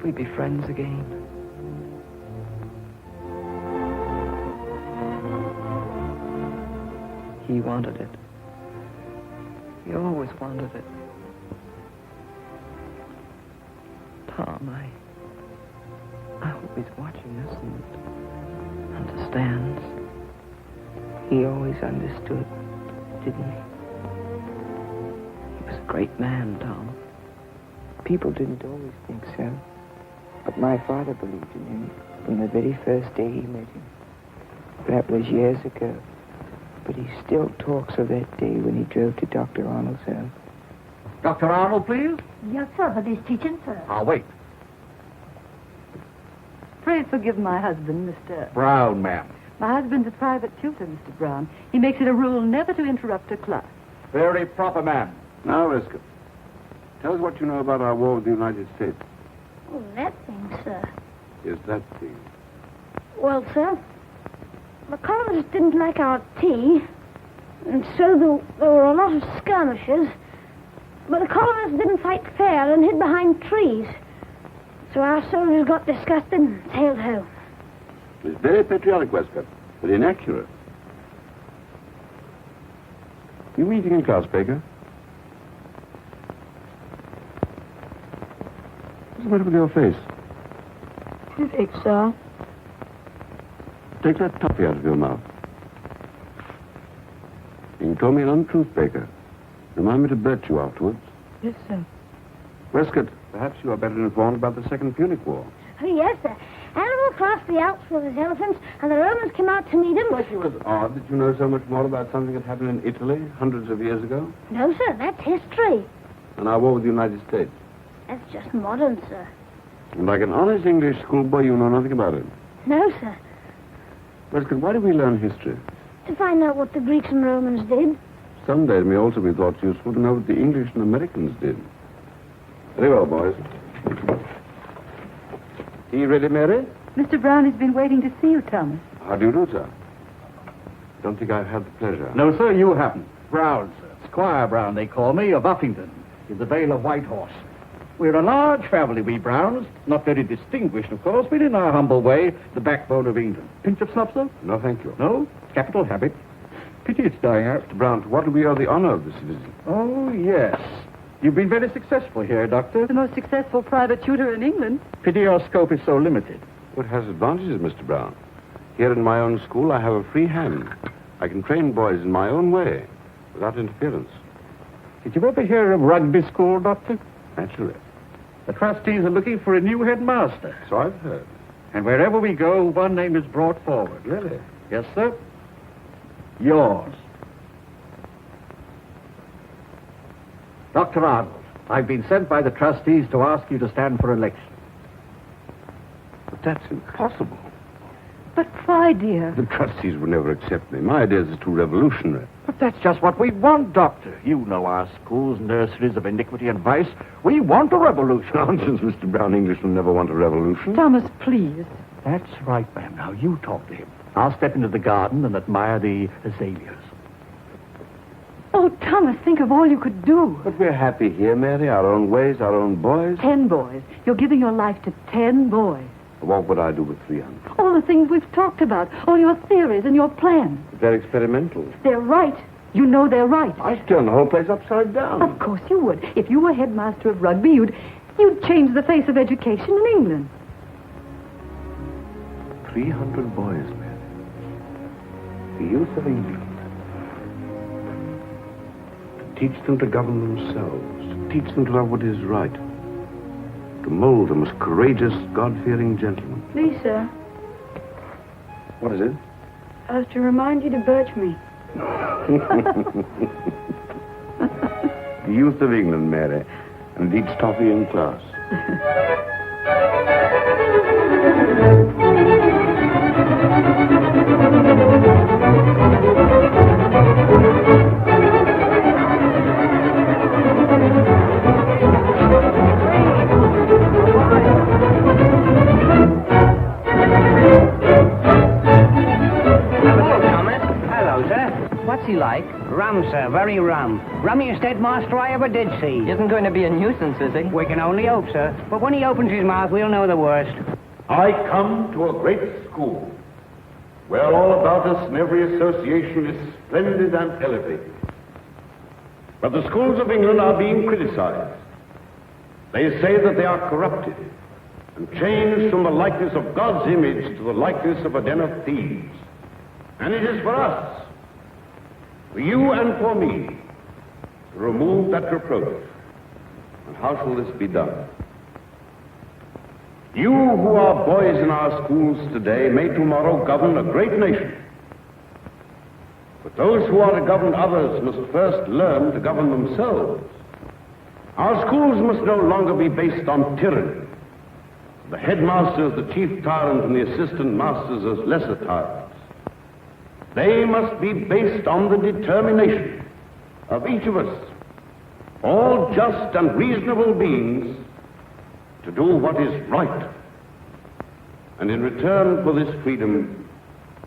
we'd be friends again. He wanted it. He always wanted it. Tom, I hope he's watching us and understands. He always understood, didn't he? He was a great man, Tom. People didn't always think so. But my father believed in him from the very first day he met him. That was years ago. But he still talks of that day when he drove to Dr. Arnold's home. Dr. Arnold, please. Yes, sir, but he's teaching, sir. I'll wait. Pray forgive my husband, Mr. Brown, ma'am. My husband's a private tutor, Mr. Brown. He makes it a rule never to interrupt a class. Very proper, ma'am. Now, Riskin, tell us what you know about our war with the United States. Oh, that thing, sir. Yes, that thing. Well, sir, the colonists didn't like our tea, and so there were a lot of skirmishes. But the colonists didn't fight fair and hid behind trees. So our soldiers got disgusted and sailed home. It's very patriotic, Westcott, but inaccurate. You meeting in class, Baker? What's the matter with your face? Toothache, sir. Take that toffee out of your mouth. You told me an untruth, Baker. Remind me to birch you afterwards. Yes, sir. Westcott, perhaps you are better informed about the Second Punic War. Oh, yes, sir. Hannibal crossed the Alps with his elephants, and the Romans came out to meet him. Like it was odd that you know so much more about something that happened in Italy hundreds of years ago. No, sir, that's history. And our war with the United States. That's just modern, sir. And like an honest English schoolboy, you know nothing about it. No, sir. Westcott, why do we learn history? To find out what the Greeks and Romans did. Someday it may also be thought useful to know what the English and Americans did. Very well, boys. Tea ready, Mary? Mr. Brown has been waiting to see you, Thomas. How do you do, sir? Don't think I've had the pleasure. No, sir, you haven't. Brown, sir. Squire Brown, they call me, of Uffington, in the Vale of Whitehorse. We're a large family, we Browns. Not very distinguished, of course, but in our humble way, the backbone of England. Pinch of snuff, sir? No, thank you. No? Capital habit. Pity it's dying out. Mr. Brown, to what do we owe the honor of this visit? Oh, yes. You've been very successful here, Doctor. The most successful private tutor in England. Pity your scope is so limited. It has advantages, Mr. Brown. Here in my own school, I have a free hand. I can train boys in my own way, without interference. Did you ever hear of rugby school, Doctor? Naturally. The trustees are looking for a new headmaster. So I've heard. And wherever we go, one name is brought forward. Really? Yes, sir. Yours. Dr. Arnold, I've been sent by the trustees to ask you to stand for election. But that's impossible. But why, dear? The trustees would never accept me. My ideas are too revolutionary. But that's just what we want, Doctor. You know our schools, nurseries of iniquity and vice. We want a revolution. Nonsense, Mr. Brown. Englishmen never want a revolution. Thomas, please. That's right, ma'am. Now you talk to him. I'll step into the garden and admire the azaleas. Oh, Thomas, think of all you could do. But we're happy here, Mary. Our own ways, our own boys. 10 boys. You're giving your life to 10 boys. What would I do with 300? All the things we've talked about, all your theories and your plans. They're experimental. They're right. You know they're right. I'd turn the whole place upside down. Of course you would. If you were headmaster of rugby, you'd change the face of education in England. 300 boys, Mary. The youth of England. To teach them to govern themselves. To teach them to love what is right. To mold them as courageous, God-fearing gentlemen. Please, sir. What is it? I was to remind you to birch me. The youth of England, Mary, and eats toffee in class. What's What's he like? Rum, sir, very rum. Rummiest headmaster I ever did see. He isn't going to be a nuisance, is he? We can only hope, sir. But when he opens his mouth, we'll know the worst. I come to a great school where all about us and every association is splendid and elevated. But the schools of England are being criticized. They say that they are corrupted and changed from the likeness of God's image to the likeness of a den of thieves. And it is for us, for you and for me, to remove that reproach. And how shall this be done? You who are boys in our schools today may tomorrow govern a great nation. But those who are to govern others must first learn to govern themselves. Our schools must no longer be based on tyranny. The headmaster as the chief tyrant and the assistant masters as lesser tyrants. They must be based on the determination of each of us, all just and reasonable beings, to do what is right. And in return for this freedom,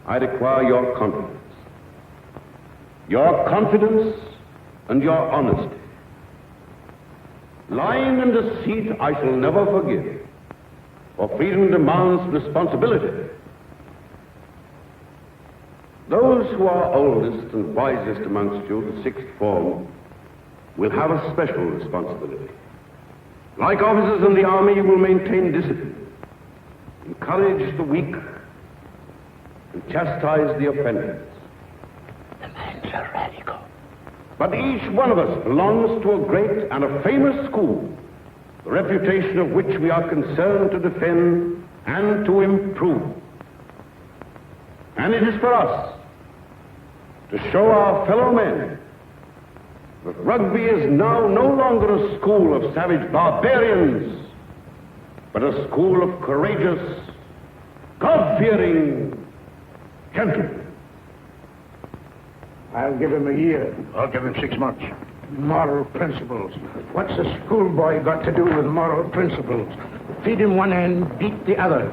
I require your confidence. Your confidence and your honesty. Lying and deceit I shall never forgive, for freedom demands responsibility. Those who are oldest and wisest amongst you, the sixth form, will have a special responsibility. Like officers in the army, you will maintain discipline, encourage the weak, and chastise the offenders. The man's a radical. But each one of us belongs to a great and a famous school, the reputation of which we are concerned to defend and to improve. And it is for us to show our fellow men that Rugby is now no longer a school of savage barbarians, but a school of courageous, God-fearing gentlemen. I'll give him a year. I'll give him 6 months. Moral principles. What's a schoolboy got to do with moral principles? Feed him one end, beat the other.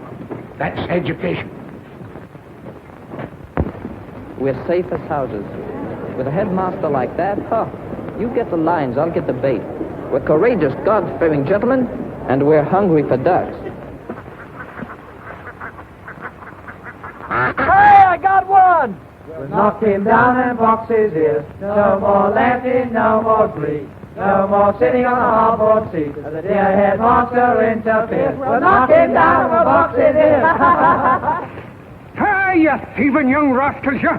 That's education. We're safe as houses. With a headmaster like that, you get the lines, I'll get the bait. We're courageous, God-fearing gentlemen, and we're hungry for ducks. Hey, I got one! We'll knock him down and box his ears. No more laughing, no more glee. No more sitting on a hardboard seat as the dear headmaster interferes. We'll knock him down and we'll box his ears. Hey, you thieving young rascals, you!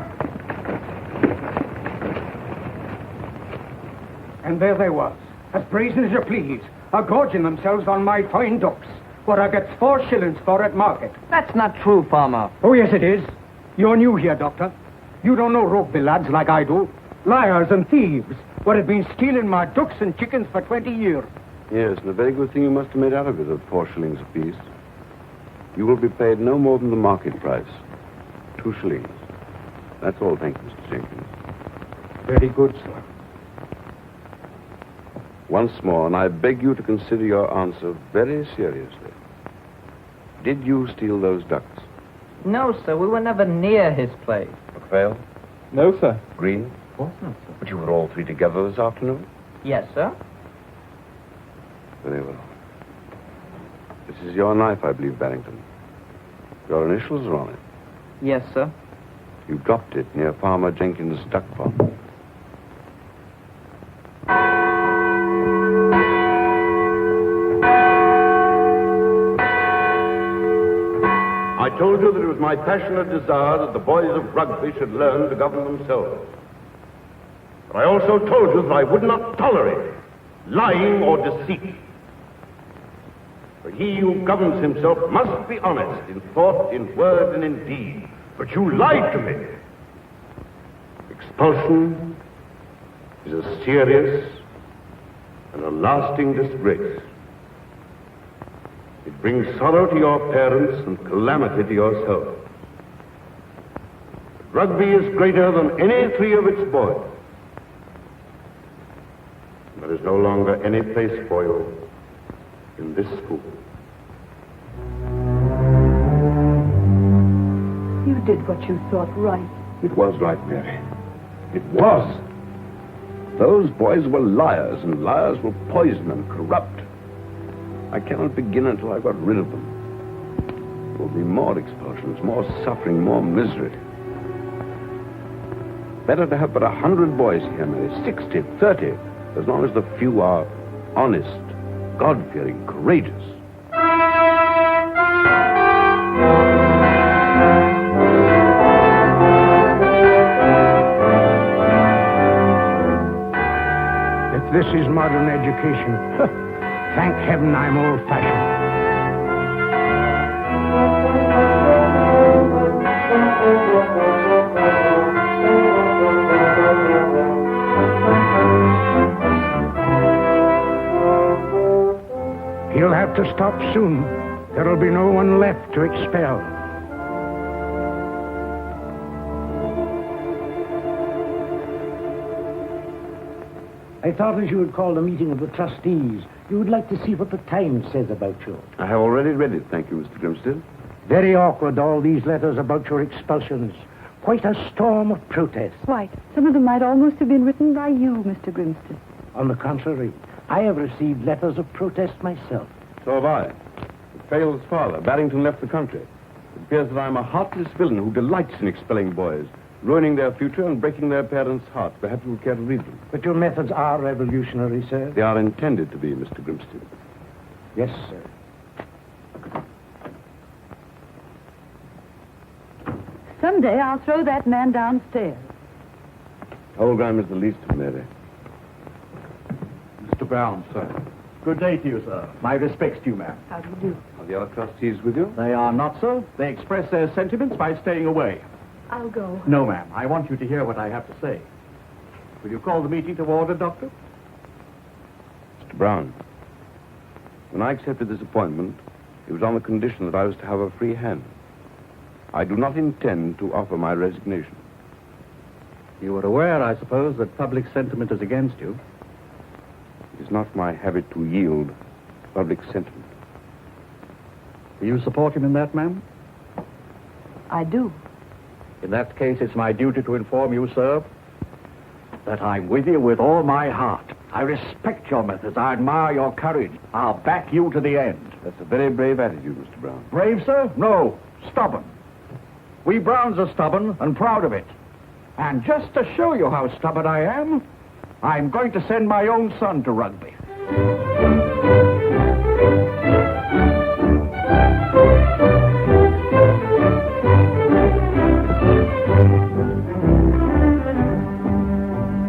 And there they was, as brazen as you please, a-gorging themselves on my fine ducks, what I gets 4 shillings for at market. That's not true, Farmer. Oh, yes, it is. You're new here, Doctor. You don't know rugby lads like I do. Liars and thieves, what have been stealing my ducks and chickens for 20 years. Yes, and a very good thing you must have made out of it at 4 shillings apiece. You will be paid no more than the market price. 2 shillings. That's all, thank you, Mr. Jenkins. Very good, sir. Once more, and I beg you to consider your answer very seriously. Did you steal those ducks? No, sir, we were never near his place. MacPhail? No, sir. Green? Of course not, sir. But you were all 3 together this afternoon? Yes, sir. Very well. This is your knife, I believe, Barrington. Your initials are on it. Yes, sir. You dropped it near Farmer Jenkins' duck pond. I told you that it was my passionate desire that the boys of Rugby should learn to govern themselves. But I also told you that I would not tolerate lying or deceit. For he who governs himself must be honest in thought, in word, and in deed. But you lied to me. Expulsion is a serious and a lasting disgrace. It brings sorrow to your parents and calamity to yourself. Rugby is greater than any 3 of its boys. There is no longer any place for you in this school. You did what you thought right. It was right, Mary. It was. Those boys were liars, and liars were poison and corrupt. I cannot begin until I've got rid of them. There will be more expulsions, more suffering, more misery. Better to have but 100 boys here, maybe 60, 30, as long as the few are honest, God-fearing, courageous. If this is modern education, thank heaven I'm old-fashioned. He'll have to stop soon. There'll be no one left to expel. I thought as you had called a meeting of the trustees, you would like to see what the Times says about you. I have already read it, thank you, Mr. Grimsted. Very awkward, all these letters about your expulsions. Quite a storm of protest. Quite. Some of them might almost have been written by you, Mr. Grimsted. On the contrary, I have received letters of protest myself. So have I. With Fale's father, Barrington left the country. It appears that I'm a heartless villain who delights in expelling boys, ruining their future and breaking their parents' hearts. Perhaps you would care to read them. But your methods are revolutionary, sir. They are intended to be, Mr. Grimsted. Yes, sir. Someday I'll throw that man downstairs. Holgram is the least of Mary. Mr. Brown, sir. Good day to you, sir. My respects to you, ma'am. How do you do? Are the other trustees with you? They are not, sir. They express their sentiments by staying away. I'll go. No, ma'am. I want you to hear what I have to say. Will you call the meeting to order, Doctor? Mr. Brown, when I accepted this appointment, it was on the condition that I was to have a free hand. I do not intend to offer my resignation. You are aware, I suppose, that public sentiment is against you. It is not my habit to yield to public sentiment. Do you support him in that, ma'am? I do. In that case, it's my duty to inform you, sir, that I'm with you with all my heart. I respect your methods. I admire your courage. I'll back you to the end. That's a very brave attitude, Mr. Brown. Brave, sir? No, stubborn. We Browns are stubborn and proud of it. And just to show you how stubborn I am, I'm going to send my own son to Rugby.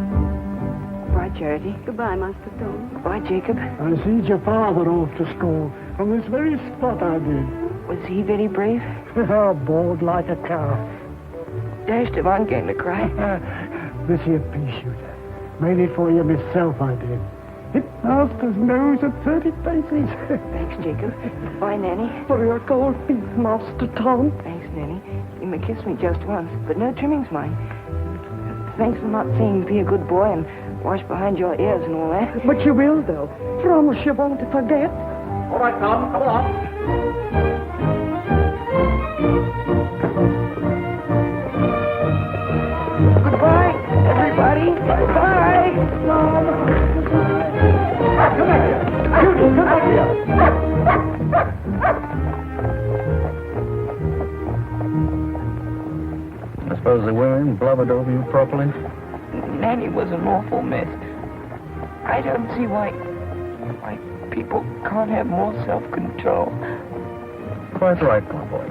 Goodbye, Charity. Goodbye, Master Stone. Goodbye, Jacob. I seed your father off to school. On this very spot I did. Was he very brave? Bald like a cow. Dashed him on going to cry. This here pea shooter. Made it for you myself, I did. Hit Master's nose at 30 paces. Thanks, Jacob. Bye, Nanny. For your cold feet, Master Tom. Thanks, Nanny. You may kiss me just once, but no trimmings, mind. Thanks for not saying be a good boy and wash behind your ears and all that. But you will, though. Promise you won't forget. All right, Tom, come along. Goodbye, everybody. Bye. Come back here. Judy, come back here. I suppose the women blubbered over you properly? Nanny was an awful mess. I don't see why people can't have more self-control. Quite right, my boy.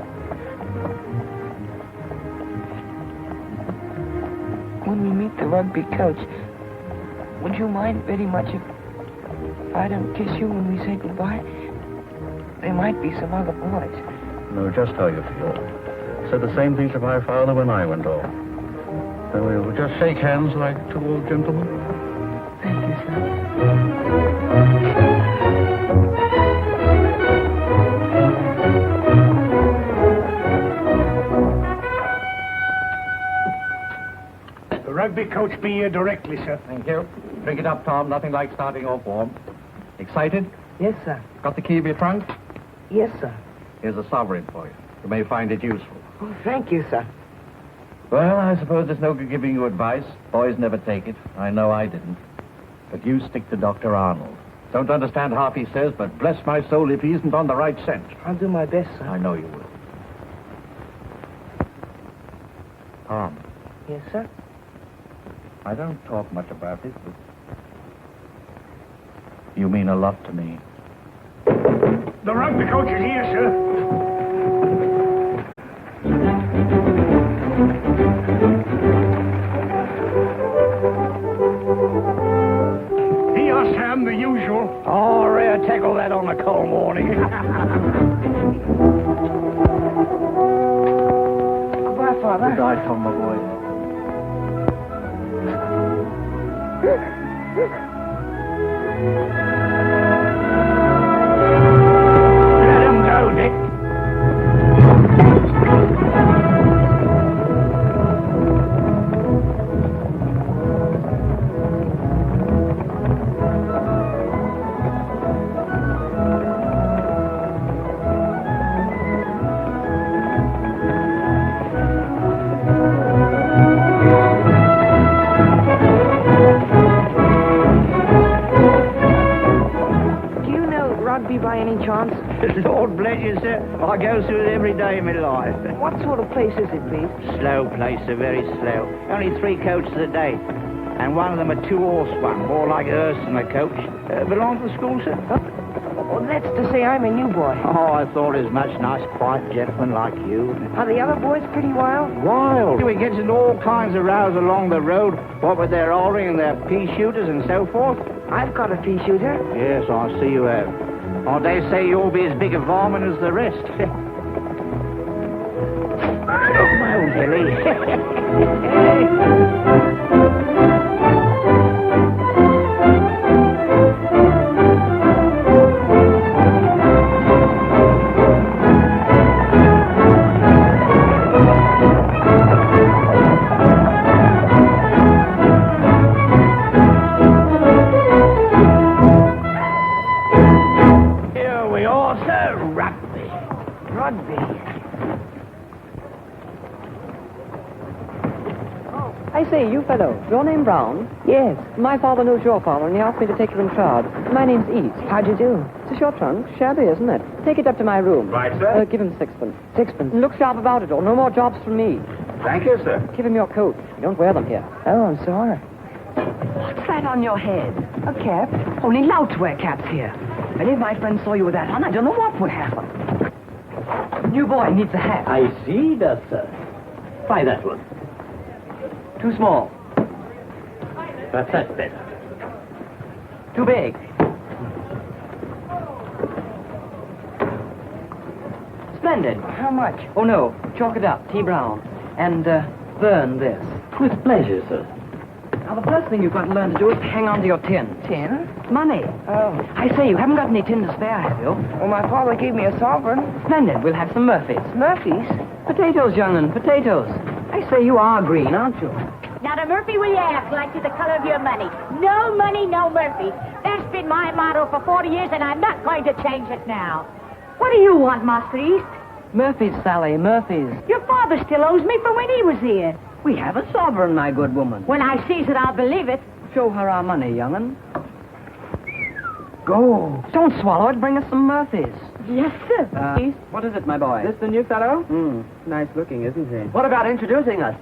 When we meet the rugby coach, would you mind very much if I don't kiss you when we say goodbye? There might be some other boys. Know just how you feel. Said the same thing to my father when I went off. Then we'll just shake hands like two old gentlemen. Thank you, sir. The rugby coach be here directly, sir. Thank you. Drink it up, Tom. Nothing like starting off warm. Excited? Yes, sir. Got the key of your trunk? Yes, sir. Here's a sovereign for you. You may find it useful. Oh, thank you, sir. Well, I suppose there's no good giving you advice. Boys never take it. I know I didn't. But you stick to Dr. Arnold. Don't understand half he says, but bless my soul if he isn't on the right scent. I'll do my best, sir. I know you will. Tom, Yes, sir? I don't talk much about this, but you mean a lot to me. The rugby coach is here, sir. Here, Sam, the usual. Oh, rare tackle that on a cold morning. Goodbye, Father. Good night, Tom, my boy. Let him go, Dick. By any chance? Lord bless you, sir. I go through it every day of my life. What sort of place is it, please? Slow place, sir, very slow. Only 3 coaches a day. And one of them a 2-horse one, more like a hearse than a coach. Belong to the school, sir? Well, that's to say I'm a new boy. Oh, I thought it was much nice, quiet gentleman like you. Are the other boys pretty wild? Wild. We get into all kinds of rows along the road, what with their ordering and their pea shooters and so forth. I've got a pea shooter. Yes, I see you have. Oh, they say you'll be as big a varmint as the rest. Oh, my old Rugby. I say, you fellow, your name Brown? Yes. My father knows your father, and he asked me to take you in charge. My name's East. How'd you do? It's a short trunk. Shabby, isn't it? Take it up to my room. Right, sir. Give him 6pence. 6pence. And look sharp about it, or no more jobs from me. Thank you, sir. Give him your coat. You don't wear them here. Oh, I'm sorry. What's that on your head? A cap? Only louts wear caps here. If any of my friends saw you with that on, I don't know what would happen. New boy needs a hat. I see that, sir. Try that one. Too small. Perhaps that's better. Too big. Splendid. How much? Oh, no. Chalk it up. T. Brown. And, burn this. With pleasure, sir. Now, the first thing you've got to learn to do is hang on to your tin. Tin? Money. Oh. I say, you haven't got any tin to spare, have you? Well, my father gave me a sovereign. Splendid. We'll have some Murphys. Murphy's? Potatoes, young'un, potatoes. I say you are green, aren't you? Now, the Murphy we have, like to the color of your money. No money, no Murphy. That's been my motto for 40 years, and I'm not going to change it now. What do you want, Master East? Murphys, Sally, Murphys. Your father still owes me for when he was here. We have a sovereign, my good woman. When I sees it, I'll believe it. Show her our money, young'un. Go. Don't swallow it. Bring us some Murphys. Yes, sir. East, what is it, my boy? This the new fellow? Nice looking, isn't he? What about introducing us?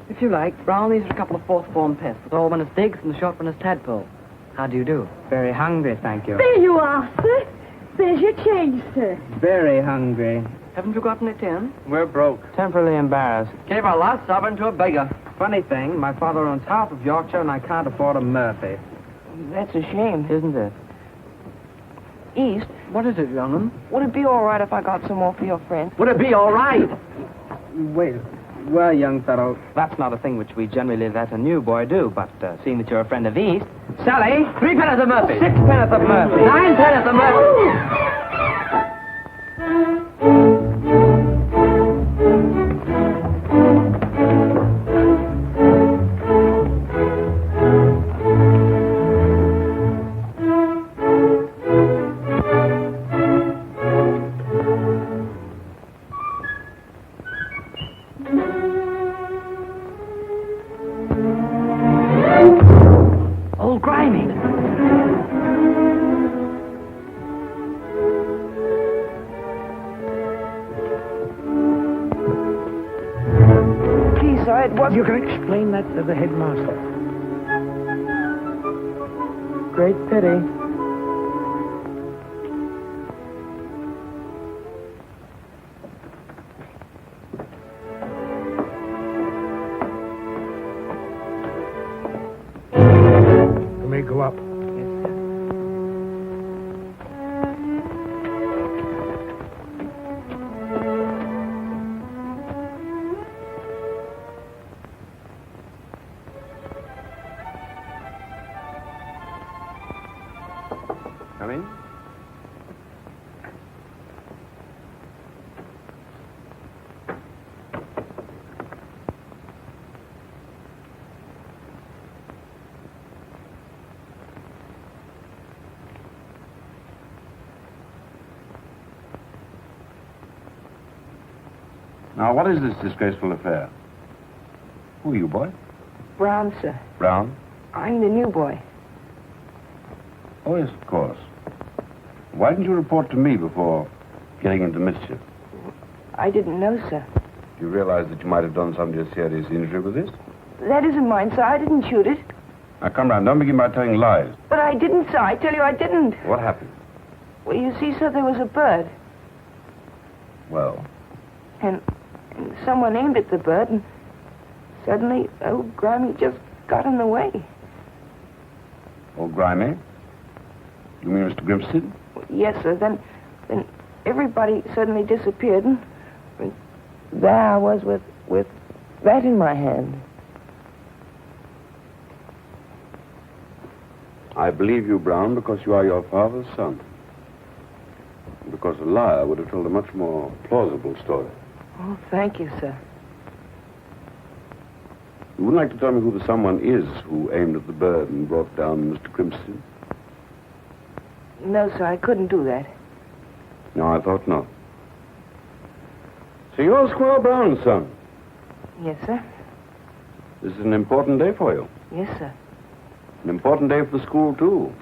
If you like, Brown, these are a couple of fourth form pests. The tall one is Diggs and the short one is Tadpole. How do you do? Very hungry, thank you. There you are, sir. There's your change, sir. Very hungry. Haven't you got any tin? We're broke. Temporarily embarrassed. Gave our last sovereign to a beggar. Funny thing, my father owns half of Yorkshire and I can't afford a Murphy. That's a shame. Isn't it? East, What is it, young'un? would it be all right if I got some more for your friend? Would it be all right? Wait. Well, young fellow, that's not a thing which we generally let a new boy do, but seeing that you're a friend of East... Sally, 3 pence of Murphy. 6 pence of Murphy. 9 pence of Murphy. sir. It wasn't... You can explain that to the headmaster. Great pity. You may go up. Come in. Now, what is this disgraceful affair? Who are you, boy? Brown, sir. Brown? I'm the new boy. Oh, yes, of course. Why didn't you report to me before getting into mischief? I didn't know, sir. Do you realize that you might have done somebody a serious injury with this? That isn't mine, sir. I didn't shoot it. Now, come round. Don't begin by telling lies. But I didn't, sir. I tell you I didn't. What happened? Well, you see, sir, there was a bird. Well, And someone aimed at the bird, and suddenly old Grammy just got in the way. old Grimy? You mean Mr. Grimstead? Yes, sir. Then everybody suddenly disappeared, and there I was with that in my hand. I believe you, Brown, because you are your father's son. Because a liar would have told a much more plausible story. Oh, thank you, sir. You wouldn't like to tell me who the someone is who aimed at the bird and brought down Mr. Grimstead? No, sir, I couldn't do that. No, I thought not. So you're Squire Brown's son. Yes, sir. This is an important day for you. Yes, sir. An important day for the school, too.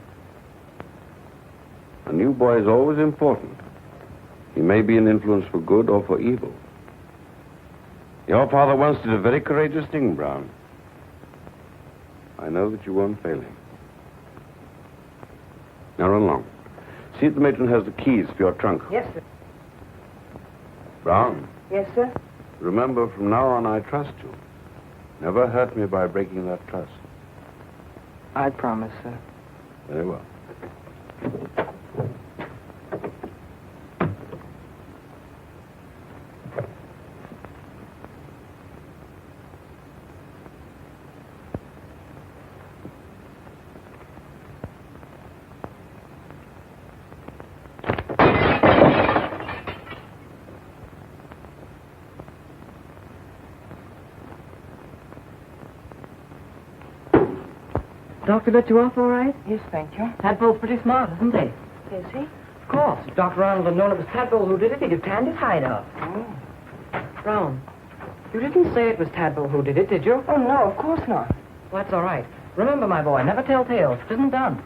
A new boy is always important. He may be an influence for good or for evil. Your father once did a very courageous thing, Brown. I know that you won't fail him. Now run along. See if the matron has the keys for your trunk. Yes, sir. Brown, Yes, sir. remember, from now on I trust you. Never hurt me by breaking that trust. I promise, sir. Very well. Doctor let you off all right? Yes, thank you. Tadpole's pretty smart, isn't he? Is he? Of course. If Dr. Arnold had known it was Tadpole who did it, he'd have tanned his hide off. Oh. Brown, you didn't say it was Tadpole who did it, did you? Oh, no, of course not. Well, that's all right. Remember, my boy, never tell tales. It isn't done.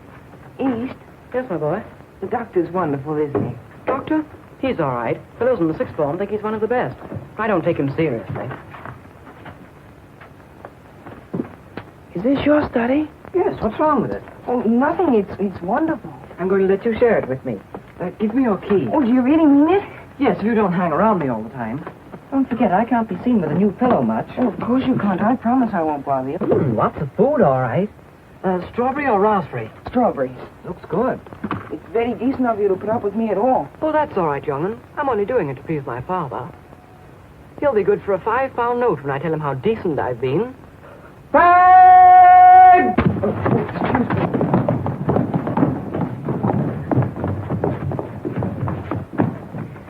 East? Yes, my boy. The doctor's wonderful, isn't he? Doctor? He's all right. Fellows in the sixth form think he's one of the best. I don't take him seriously. Is this your study? Yes, what's wrong with it? Oh, nothing. It's wonderful. I'm going to let you share it with me. Give me your key. Oh, do you really mean it? Yes, if you don't hang around me all the time. Don't forget, I can't be seen with a new pillow much. Oh, of course you can't. I promise I won't bother you. Lots of food, all right. Strawberry or raspberry? Strawberries. Looks good. It's very decent of you to put up with me at all. Oh, that's all right, young'un. I'm only doing it to please my father. He'll be good for a £5 note when I tell him how decent I've been. Fred!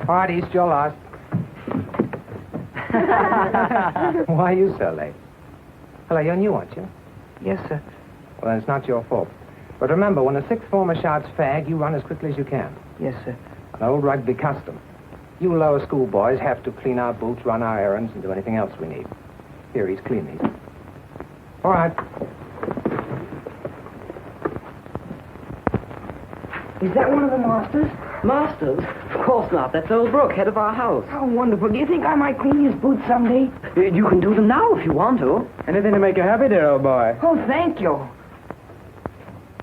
All right, East, you're lost. Why are you so late? Hello, you're new, aren't you? Yes, sir. Well, then it's not your fault. But remember, when a sixth former shouts fag, you run as quickly as you can. Yes, sir. An old rugby custom. You lower school boys have to clean our boots, run our errands, and do anything else we need. Here, he's clean these. All right. Is that one of the masters? Masters? Of course not. That's old Brooke, head of our house. How wonderful. Do you think I might clean his boots someday? You can do them now if you want to. Anything to make you happy, dear old boy. Oh, thank you.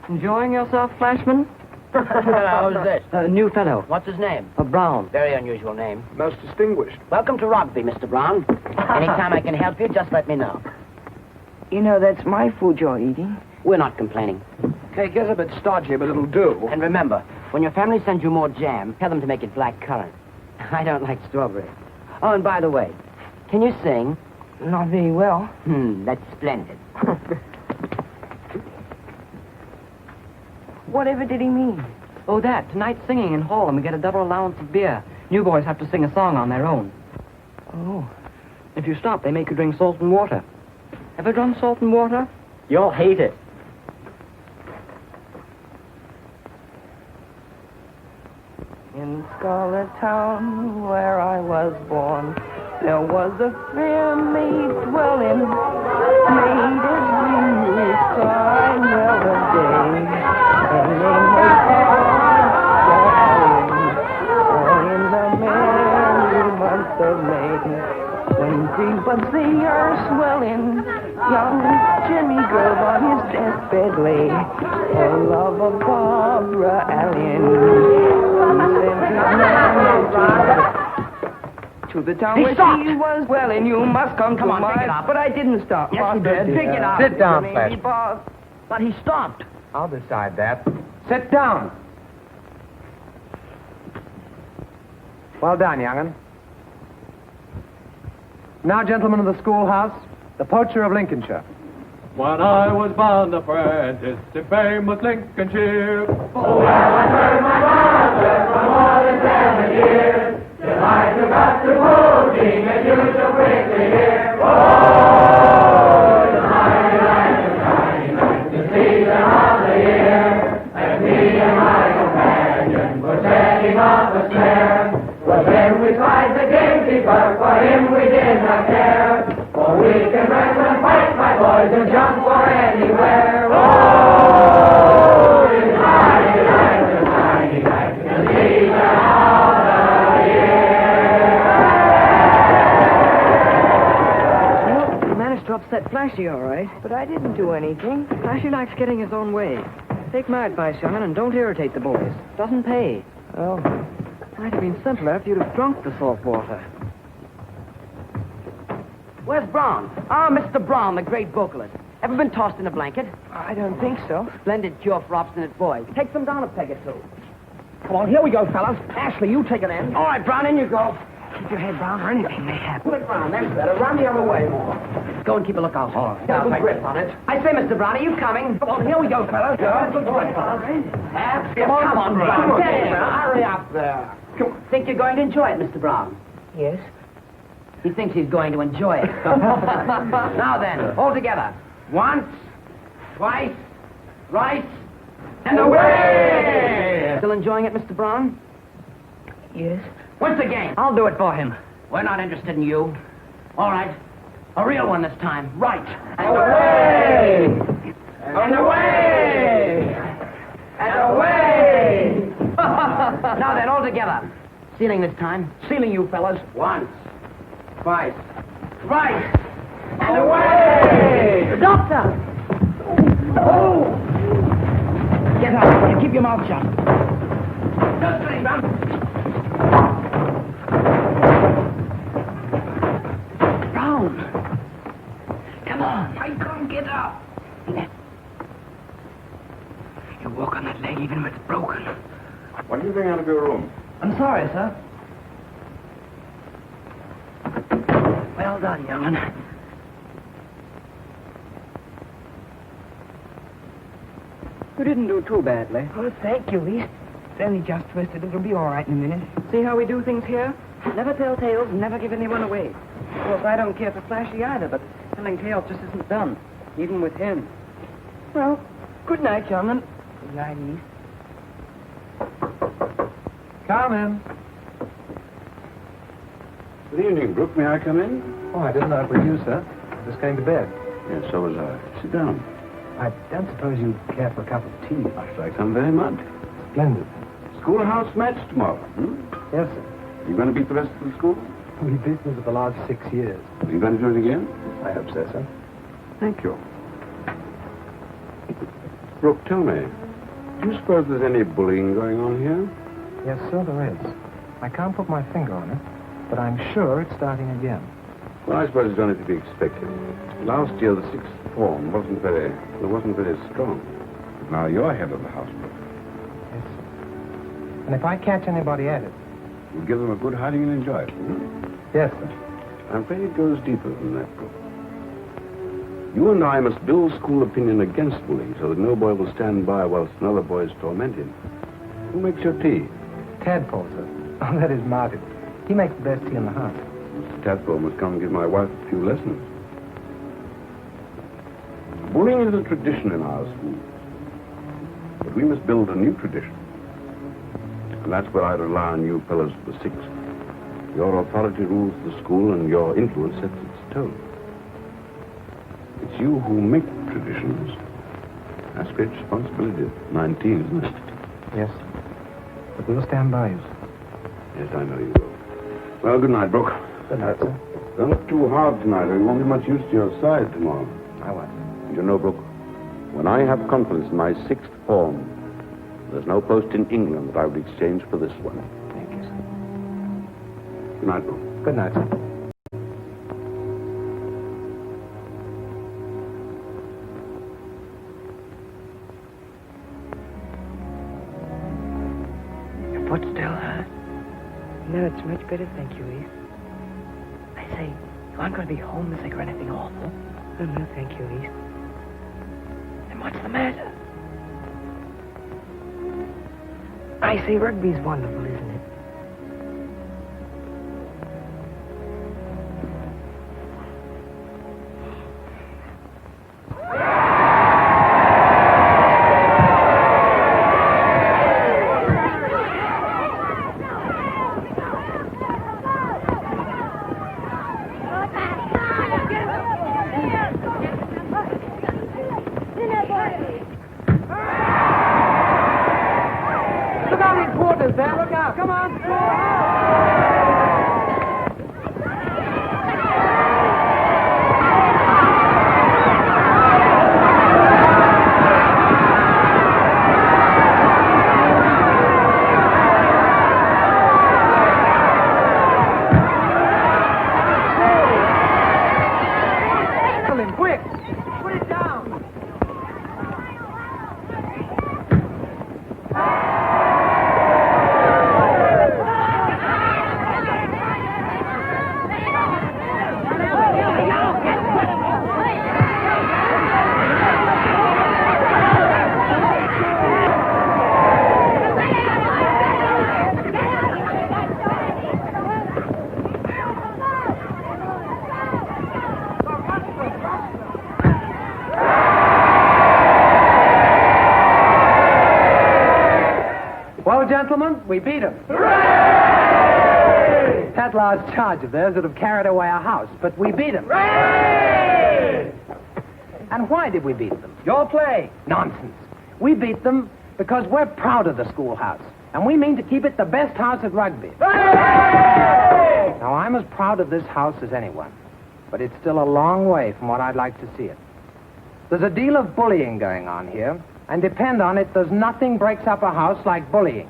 Enjoying yourself, Flashman? Who's this? A new fellow. What's his name? Brown. Very unusual name. Most distinguished. Welcome to Rugby, Mr. Brown. Anytime I can help you, just let me know. You know, that's my food you're eating. We're not complaining. Cake is a bit stodgy, but it'll do. And remember, when your family sends you more jam, tell them to make it black currant. I don't like strawberry. Oh, and by the way, can you sing? Not very well. That's splendid. Whatever did he mean? Oh, that. Tonight's singing in hall, and we get a double allowance of beer. New boys have to sing a song on their own. Oh. If you stop, they make you drink salt and water. Ever drunk salt and water? You'll hate it. In Scarlet Town, where I was born, there was a fair maid dwelling, made every new star well a day. Her name was in the merry month of May. When people say are swelling, young Jimmy Grove on his deathbed lay, for love of Barbara Allen. To the town where she was dwelling, you must come to on, my... pick it up. But I didn't stop. Yes, you did. Pick it up. Sit down, Maybe Flash. boss. But he stopped. I'll decide that. Sit down. Well done, young'un. Now, gentlemen of the schoolhouse, the poacher of Lincolnshire. When I was born apprentice in famous Lincolnshire. Oh, well, I heard my mother for more than 7 years, till I took up to poaching, and you so quickly hear. Oh, the mighty light, the season of the year, and me and my companion were setting off a snare. Well, then we tried the gamekeeper, for him we did not care. For we can wrestle and fight, my boys, and jump for anywhere. Oh, it's mighty light, the season of the year. Well, you managed to upset Flashy, all right. But I didn't do anything. Flashy likes getting his own way. Take my advice, young'un, and don't irritate the boys. Doesn't pay. Oh. Might have been simpler if you'd have drunk the salt water. Where's Brown? Ah, Mr. Brown, the great vocalist. Ever been tossed in a blanket? I don't think so. Splendid cure for obstinate boys. Take them down a peg or two. Come on, here we go, fellas. Ashley, you take it in. All right, Brown, in you go. Keep your head, Brown, or anything may happen. Pull it round, that's better. Round the other way more. Go and keep a lookout. All right. Get a good grip on it. I say, Mr. Brown, are you coming? Come on, here we go, fellas. Good boy, fellas. Come on, Brown. Get in. Hurry up there. Think you're going to enjoy it, Mr. Brown? Yes? He thinks he's going to enjoy it. Now then, all together. Once, twice, thrice, and away! Still enjoying it, Mr. Brown? Yes? Once again. I'll do it for him. We're not interested in you. All right. A real one this time. Right. And Away! And away! And away! Now then, all together. Ceiling this time. Ceiling, you fellas. Once, twice, thrice, and away! Doctor! Oh! Get out there. Keep your mouth shut. Just sitting down. Brown! Come on. I can't get up. You walk on that leg even when it's broken. What do you bring out of your room? I'm sorry, sir. Well done, young'un. You didn't do too badly. Oh, thank you, East. It's only just twisted. It'll be all right in a minute. See how we do things here? Never tell tales and never give anyone away. Of course, I don't care for Flashy either, but telling tales just isn't done, even with him. Well, good night, young'un. Good night, East. Come in. Good evening, Brooke. May I come in? Oh, I didn't know it was you, sir. Just going to bed. Yes, so was I. Sit down. I don't suppose you care for a cup of tea. I should like some very much. Splendid. schoolhouse match tomorrow, Yes, sir. You going to beat the rest of the school? We've beaten for the last 6 years. Are you going to do it again? I hope so, sir. Thank you. Brooke, tell me, do you suppose there's any bullying going on here? Yes, sir, there is. I can't put my finger on it, but I'm sure it's starting again. Well, I suppose it's only to be expected. Last year, the sixth form wasn't very strong. Now you're head of the house, Brooke. Yes, sir. And if I catch anybody at it? You give them a good hiding and enjoy it. Yes, sir. I'm afraid it goes deeper than that, Brooke. You and I must build school opinion against bullying so that no boy will stand by whilst another boy is tormented. Who makes your tea? Tadpole, sir. Oh, that is Martin. He makes the best tea in the house. Mr. Tadpole must come and give my wife a few lessons. Bullying is a tradition in our schools. But we must build a new tradition. And that's where I rely on you fellows of the Sixth. Your authority rules the school and your influence sets its tone. It's you who make traditions. That's great responsibility. 19, isn't it? Yes, sir. But we'll stand by you, sir. Yes, I know you will. Well, good night, Brooke. Good night, sir. Don't look too hard tonight, or you won't be much use to your side tomorrow. I won't. You know, Brooke, when I have confidence in my sixth form, there's no post in England that I would exchange for this one. Thank you, sir. Good night, Brooke. Good night, sir. Your foot still hurt? No, it's much better, thank you, Eve. I say, you aren't going to be homesick or anything awful. Oh, no, thank you, Eve. Then what's the matter? I say, rugby's wonderful, isn't it? Gentlemen, we beat him. Hooray! That large charge of theirs would have carried away our house, but we beat him. Hooray! And why did we beat them? Your play. Nonsense. We beat them because we're proud of the schoolhouse, and we mean to keep it the best house at rugby. Hooray! Now, I'm as proud of this house as anyone, but it's still a long way from what I'd like to see it. There's a deal of bullying going on here, and depend on it, there's nothing breaks up a house like bullying.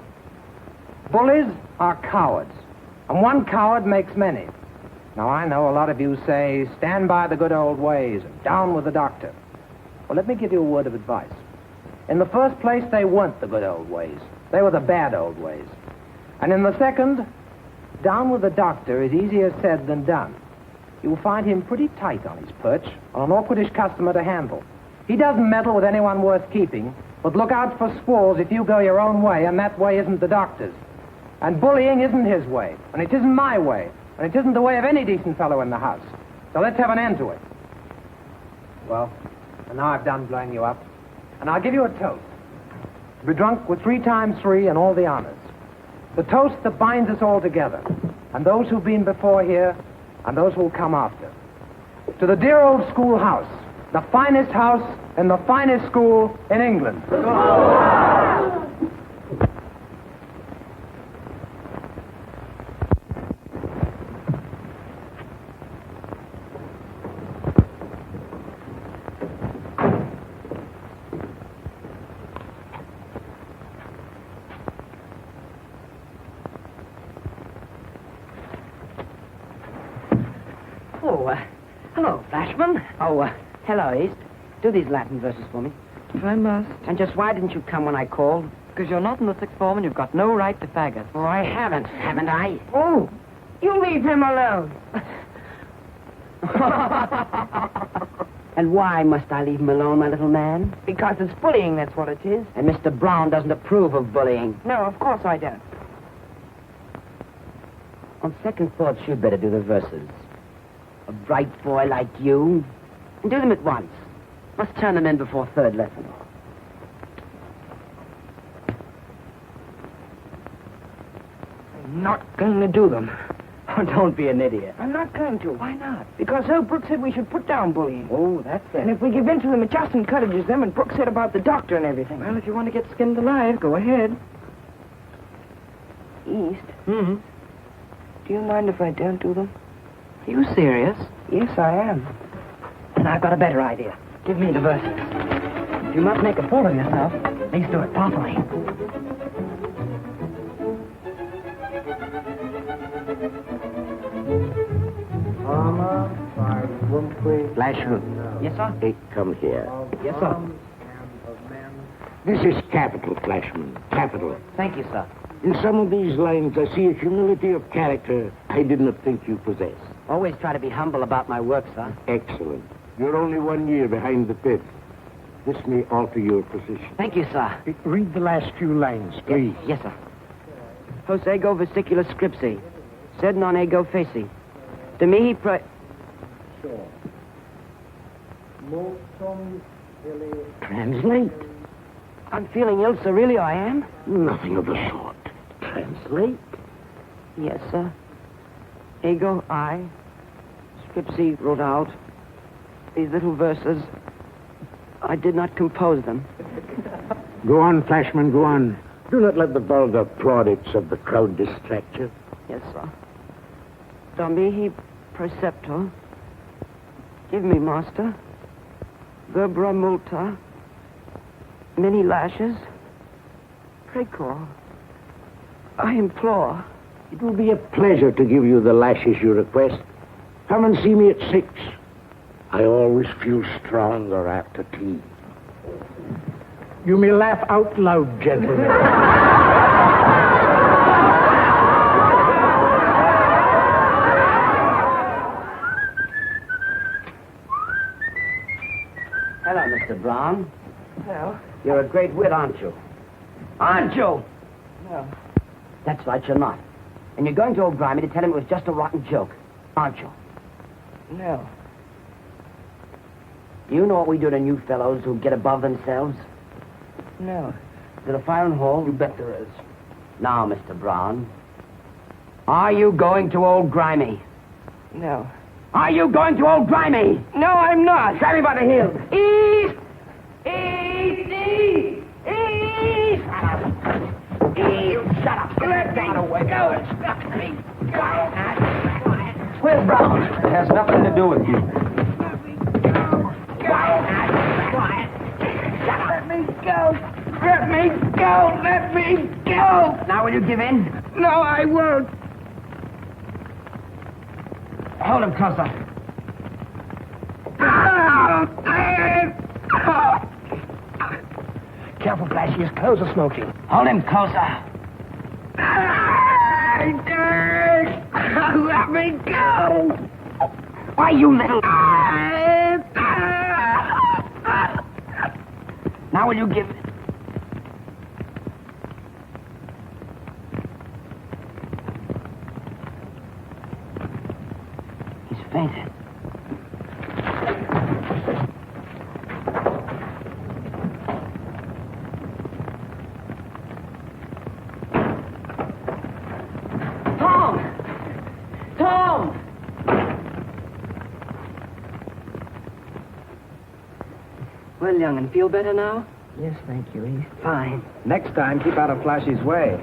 Bullies are cowards, and one coward makes many. Now, I know a lot of you say, stand by the good old ways, and down with the doctor. Well, let me give you a word of advice. In the first place, they weren't the good old ways. They were the bad old ways. And in the second, down with the doctor is easier said than done. You'll find him pretty tight on his perch, on an awkwardish customer to handle. He doesn't meddle with anyone worth keeping, but look out for squalls if you go your own way, and that way isn't the doctor's. And bullying isn't his way, and it isn't my way, and it isn't the way of any decent fellow in the house. So let's have an end to it. Well, and now I've done blowing you up, and I'll give you a toast. To be drunk with 3 times 3 and all the honors. The toast that binds us all together, and those who've been before here, and those who'll come after. To the dear old schoolhouse, the finest house in the finest school in England. Oh, hello, Flashman. Oh, hello, East. Do these Latin verses for me. If I must. And just why didn't you come when I called? Because you're not in the sixth form and you've got no right to faggot. Oh, I haven't I? Oh, you leave him alone. And why must I leave him alone, my little man? Because it's bullying, that's what it is. And Mr. Brown doesn't approve of bullying. No, of course I don't. On second thoughts, you'd better do the verses. A bright boy like you. And do them at once. Must turn them in before third lesson. I'm not going to do them. Oh, don't be an idiot. I'm not going to. Why not? Because Earl Brooks said we should put down bullying. Oh, that's And it. if we give in to them, it just encourages them, and Brooks said about the doctor and everything. Well, if you want to get skinned alive, go ahead. East, Hmm. do you mind if I don't do them? Are you serious? Yes, I am. And I've got a better idea. Give me the verses. If you must make a fool of yourself, please do it properly. Flashman. Yes, sir? Hey, come here. Yes, sir. This is capital, Flashman. Capital. Thank you, sir. In some of these lines, I see a humility of character I did not think you possessed. Always try to be humble about my work, sir. Excellent. You're only 1 year behind the fifth. This may alter your position. Thank you, sir. Read the last few lines, please. Yes, sir. Hos ego vesicula scripsi, sed non ego faci. To me he Translate. I'm feeling ill, sir. Really, I am. Nothing of the sort. Translate. Yes, sir. Ego, I. Scripsi wrote out. These little verses. I did not compose them. Go on, Flashman, go on. Do not let the vulgar plaudits of the crowd distract you. Yes, sir. Do mihi preceptor. Give me, master. Verbra multa. Many lashes. Precor. I implore. It will be a pleasure to give you the lashes you request. Come and see me at 6. I always feel stronger after tea. You may laugh out loud, gentlemen. Hello, Mr. Brown. Well, You're a great wit, aren't you? Aren't you? no. That's right, you're not. And you're going to old Grimy to tell him it was just a rotten joke, aren't you? No. You know what we do to new fellows who get above themselves? No. Is there a fire in the hall? You bet there is. Now, Mr. Brown, are you going to old Grimy? No. Are you going to old Grimy? No, I'm not. Grab me by the heels. East! East! East! East! You shut up. Let me away. go. Let me go. Where's Brown? It has nothing to do with you. Quiet. Shut up. Let me go. Let me go. Let me go. Now will you give in? No, I won't. Hold him closer. Careful, Flashy. His clothes are smoking. Hold him closer. Let me go. Why, you little... Now will you give... He's fainted. Tom! Tom! Well, young'un, feel better now? Yes, thank you, East. Fine. Next time, keep out of Flashy's way.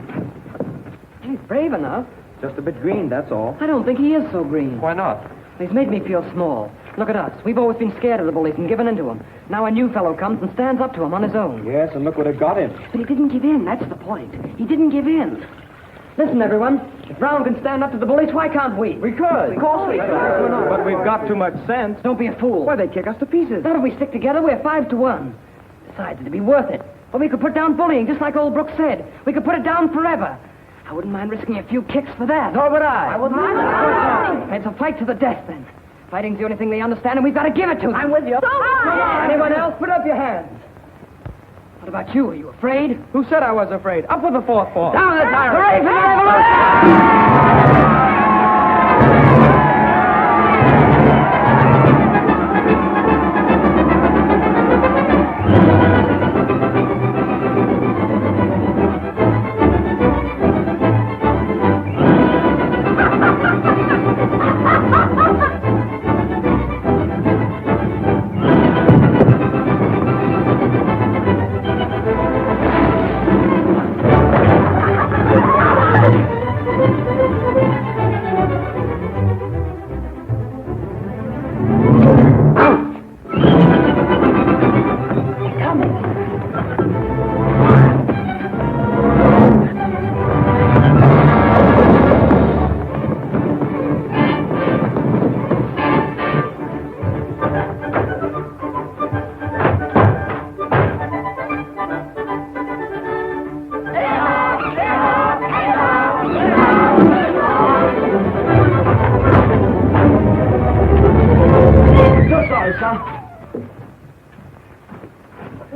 He's brave enough. Just a bit green, that's all. I don't think he is so green. Why not? He's made me feel small. Look at us. We've always been scared of the bullies and given in to them. Now a new fellow comes and stands up to him on his own. Yes, and look what it got him. But he didn't give in. That's the point. He didn't give in. Listen, everyone. If Brown can stand up to the bullies, why can't we? We could. Of course we could. But we've got too much sense. Don't be a fool. Why, they kick us to pieces. Not if we stick together, we're 5-1. Besides, it'd be worth it. But we could put down bullying, just like old Brooks said. We could put it down forever. I wouldn't mind risking a few kicks for that. Nor would I. I wouldn't mind. It's a fight to the death, then. Fighting's the only thing they understand, and we've got to give it to them. I'm with you. So Anyone else? Put up your hands. What about you? Are you afraid? Who said I was afraid? Up with the fourth ball. Down the tyrant! Hooray for the revolution!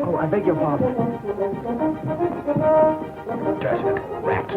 Oh, I beg your pardon. Dirty rat.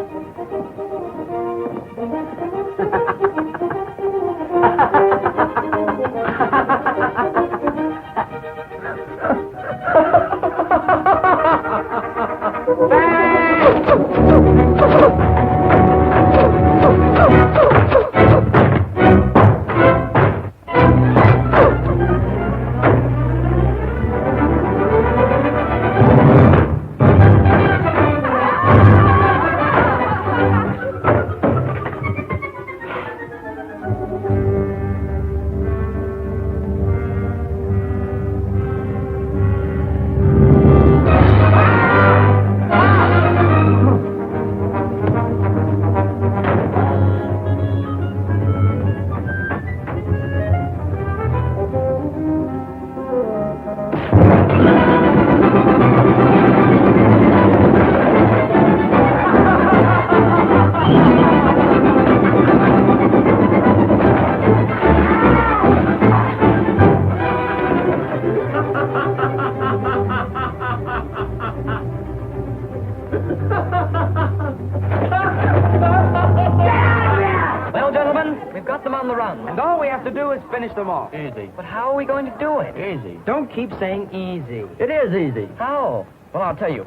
Finish them off. Easy. But how are we going to do it? Easy. Don't keep saying easy. It is easy. How? Well, I'll tell you.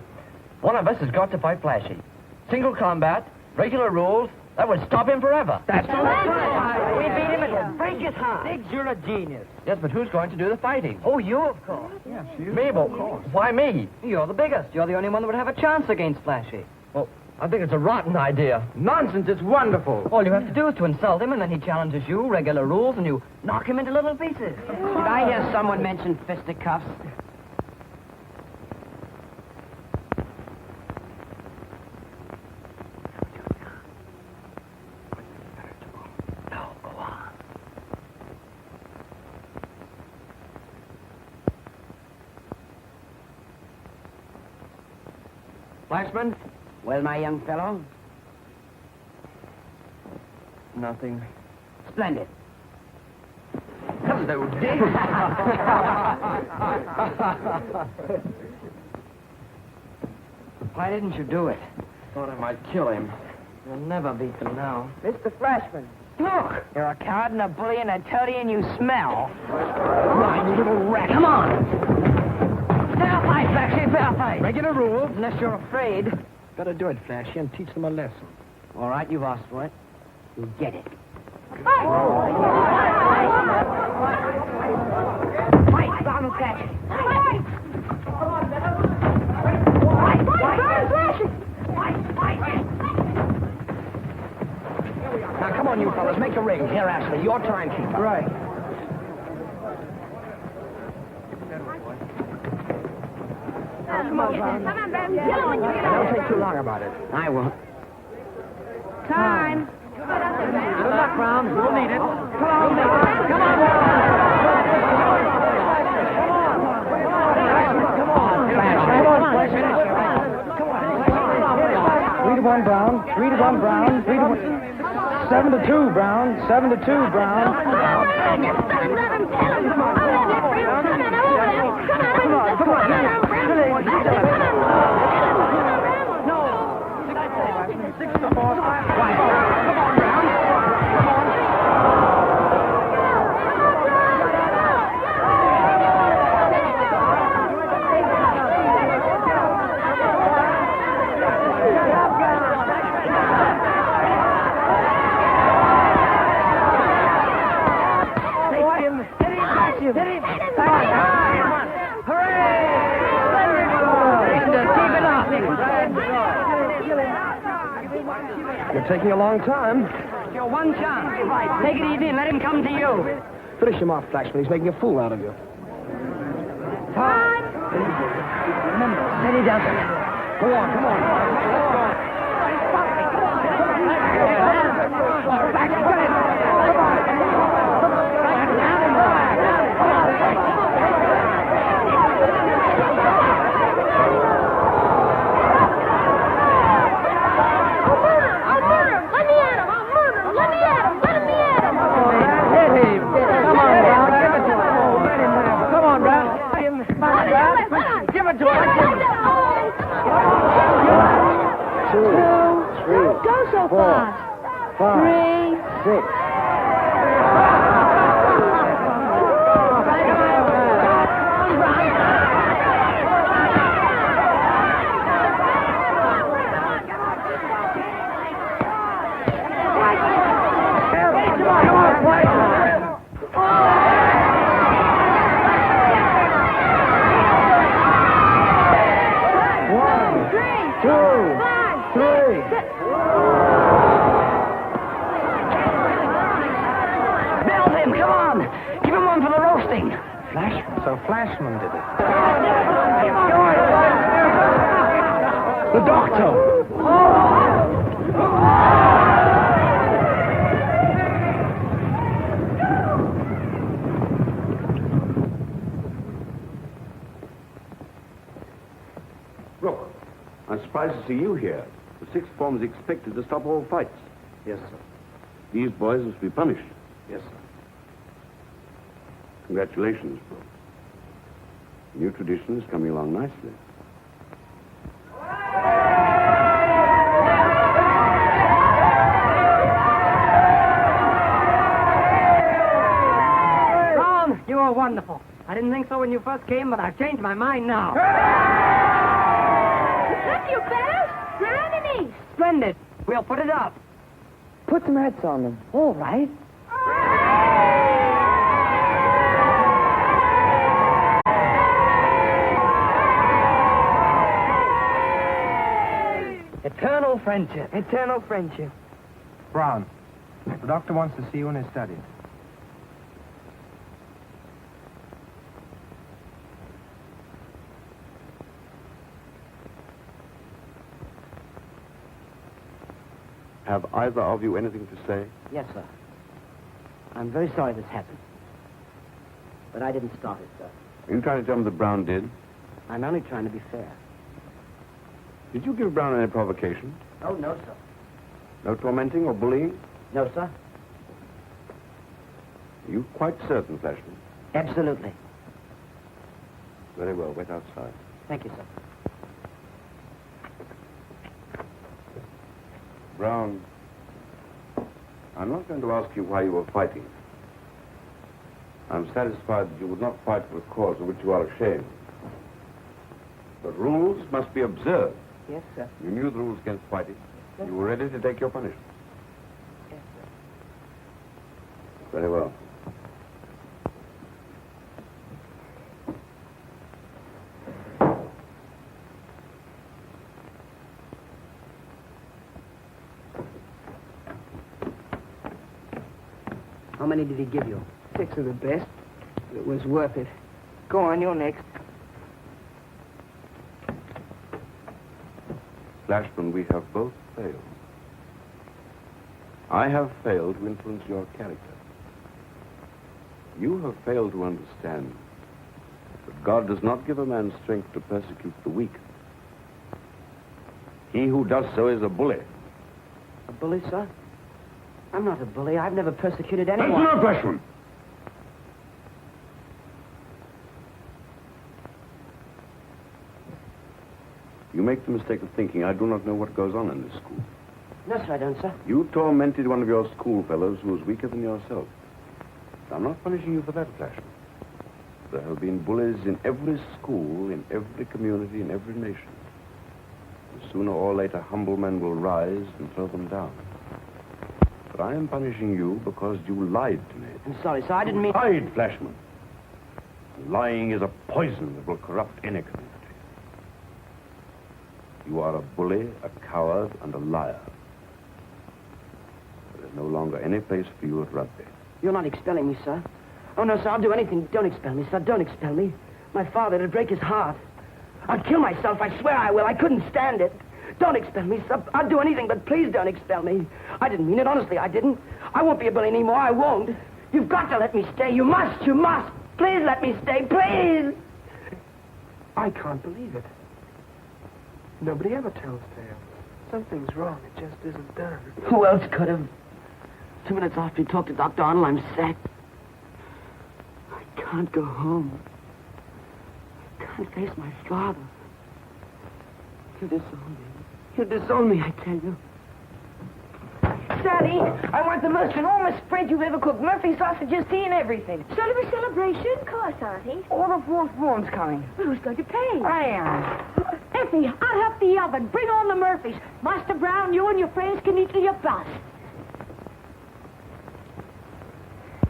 One of us has got to fight Flashy. Single combat, regular rules, that would stop him forever. That's We beat him and break his heart. Biggs, you're a genius. Yes, but who's going to do the fighting? Oh, you, of course. Yes, you. Me, but why me? You're the biggest. You're the only one that would have a chance against Flashy. Well, I think it's a rotten idea. Nonsense, it's wonderful. All you have to do is to insult him, and then he challenges you, regular rules, and you knock him into little pieces. Did I hear someone mention fisticuffs? No, go on. Flashman? Well, my young fellow? Nothing. Splendid. Hello, Dick. Why didn't you do it? Thought I might kill him. You'll never beat them now. Mr. Flashman. Look! You're a coward and a bully and a toady and you smell. Right, you little rat. Come on! Fair fight, Flashy, fair fight. Regular rules, unless you're afraid. Better do it, Flashy, and teach them a lesson. All right, you've asked for it. You get it. Fight! Fight, Brown and Flashy. Fight! Now, come on, you fellas, make a ring. Here, Ashley, your timekeeper. Right. Come on, Brown. Don't take too long about it. I won't. Time. Good luck, Brown. You'll need it. Come on. Three to one, Brown. 7-2, Brown. 7-2, Brown. You're taking a long time. It's your one chance. Take it easy and let him come to you. Finish him off, Flashman. He's making a fool out of you. Time. Remember, steady down there. Go on, come on. So fast. 5, 6. So Flashman did it. The doctor! Look, I'm surprised to see you here. The sixth form is expected to stop all fights. Yes, sir. These boys must be punished. Yes, sir. Congratulations, bro. The new tradition is coming along nicely. Brown, you are wonderful. I didn't think so when you first came, but I've changed my mind now. That's your best? Brown and East. Splendid. We'll put it up. Put some hats on them. All right. Eternal friendship. Eternal friendship. Brown, the doctor wants to see you in his study. Have either of you anything to say? Yes, sir. I'm very sorry this happened. But I didn't start it, sir. Are you trying to tell me that Brown did? I'm only trying to be fair. Did you give Brown any provocation? Oh, no, sir. No tormenting or bullying? No, sir. Are you quite certain, Flashman? Absolutely. Very well, wait outside. Thank you, sir. Brown, I'm not going to ask you why you were fighting. I'm satisfied that you would not fight for a cause of which you are ashamed. The rules must be observed. Yes, sir. You knew the rules against fighting. You were ready to take your punishment. Yes, sir. Very well. How many did he give you? 6 of the best. It was worth it. Go on, you're next. Flashman, we have both failed. I have failed to influence your character. You have failed to understand that God does not give a man strength to persecute the weak. He who does so is a bully. A bully, sir? I'm not a bully. I've never persecuted anyone. That's not Flashman. You make the mistake of thinking I do not know what goes on in this school. No, sir, I don't, sir. You tormented one of your schoolfellows who was weaker than yourself. I'm not punishing you for that, Flashman. There have been bullies in every school, in every community, in every nation. And sooner or later, humble men will rise and throw them down. But I am punishing you because you lied to me. I'm sorry, sir. I didn't mean... Lied, Flashman. Lying is a poison that will corrupt any community. You are a bully, a coward, and a liar. There is no longer any place for you at rugby. You're not expelling me, sir. Oh, no, sir, I'll do anything. Don't expel me, sir. Don't expel me. My father, it'd break his heart. I'd kill myself. I swear I will. I couldn't stand it. Don't expel me, sir. I'd do anything, but please don't expel me. I didn't mean it. Honestly, I didn't. I won't be a bully anymore. I won't. You've got to let me stay. You must. You must. Please let me stay. Please. I can't believe it. Nobody ever tells tales. Something's wrong. It just isn't done. Who else could have? 2 minutes after he talked to Dr. Arnold, I'm sacked. I can't go home. I can't face my father. He'll disown me. He'll disown me, I tell you. Sally, I want the most enormous spread you've ever cooked. Murphy sausages, tea, and everything. Celebrate celebration? Of course, Auntie. All the fourth forms coming. Well, who's going to pay? I am. Effie, I'll have the oven. Bring on the Murphys. Master Brown, you and your friends can eat till you bust.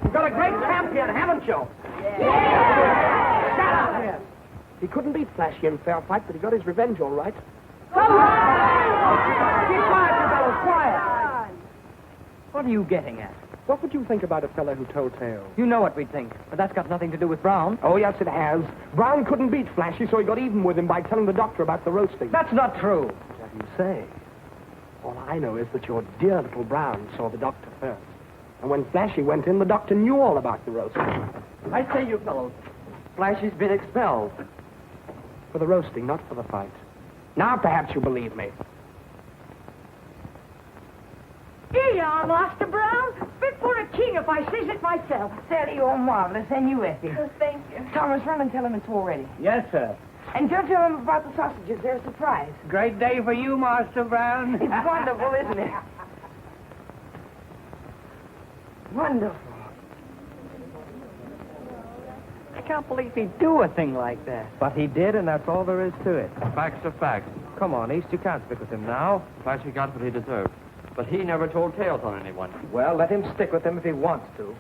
You've got a great champion, haven't you? Yeah! Shut up! He couldn't beat Flashy in fair fight, but he got his revenge all right. Come on! Keep quiet, you fellows, quiet! What are you getting at? What would you think about a fellow who told tales? You know what we think, but that's got nothing to do with Brown. Oh, yes, it has. Brown couldn't beat Flashy, so he got even with him by telling the doctor about the roasting. That's not true. What do you say? All I know is that your dear little Brown saw the doctor first. And when Flashy went in, the doctor knew all about the roasting. I say, you fellows, Flashy's been expelled. For the roasting, not for the fight. Now perhaps you believe me. Here you are, Master Brown. Fit for a king if I says it myself. Sally, you're marvelous, and you, Effie. Oh, thank you. Thomas, run and tell him it's all ready. Yes, sir. And don't tell him about the sausages. They're a surprise. Great day for you, Master Brown. It's wonderful, isn't it? Wonderful. I can't believe he'd do a thing like that. But he did, and that's all there is to it. Facts are facts. Come on, East, you can't stick with him now. Flashy got what he deserved. But he never told tales on anyone. Well, let him stick with them if he wants to.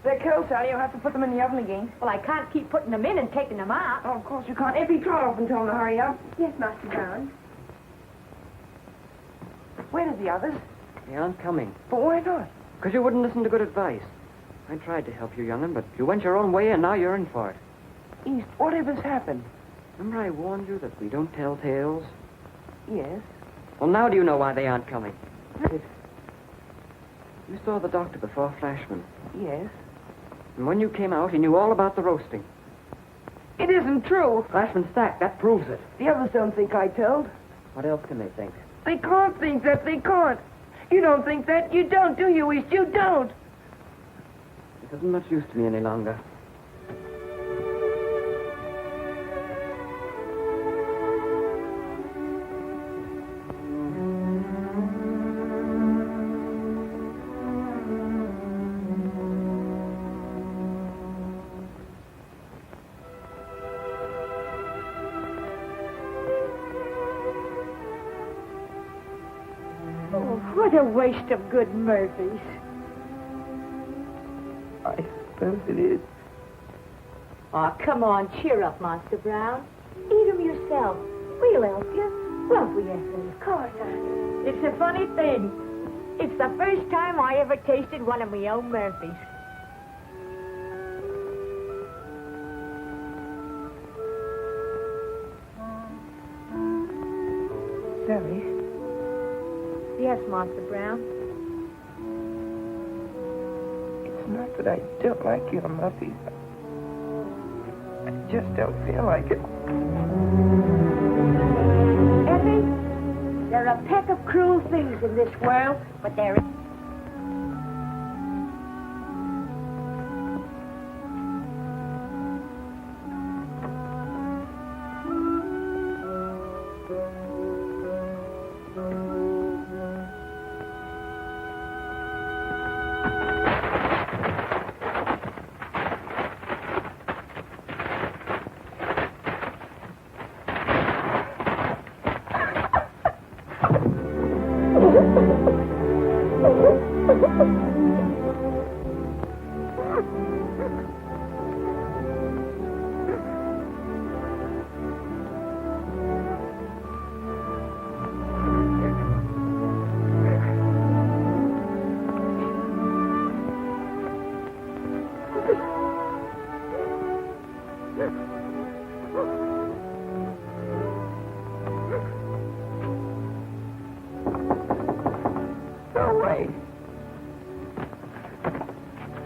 They're cold, Sally. You'll have to put them in the oven again. Well, I can't keep putting them in and taking them out. Oh, of course you can't. Effie, trot off and tell them to hurry up. Yes, Master Brown. Where are the others? They aren't coming. But why not? Because you wouldn't listen to good advice. I tried to help you, young'un, but you went your own way, and now you're in for it. East, whatever's happened? Remember I warned you that we don't tell tales? Yes. Well, now do you know why they aren't coming? You saw the doctor before Flashman. Yes. And when you came out, he knew all about the roasting. It isn't true. Flashman's stack, that proves it. The others don't think I told. What else can they think? They can't think that. They can't. You don't think that. You don't, do you, East? You don't. It isn't much use to me any longer. Oh, what a waste of good Murphys. suppose it is. Oh, come on, cheer up, Master Brown. Eat 'em yourself. We'll help you. Won't we, Ethel? Of course. It's a funny thing. It's the first time I ever tasted one of my own Murphys. Sally? Yes, Master Brown. It's not that I don't like your Murphys. I just don't feel like it. Effie, there are a peck of cruel things in this world, but there is...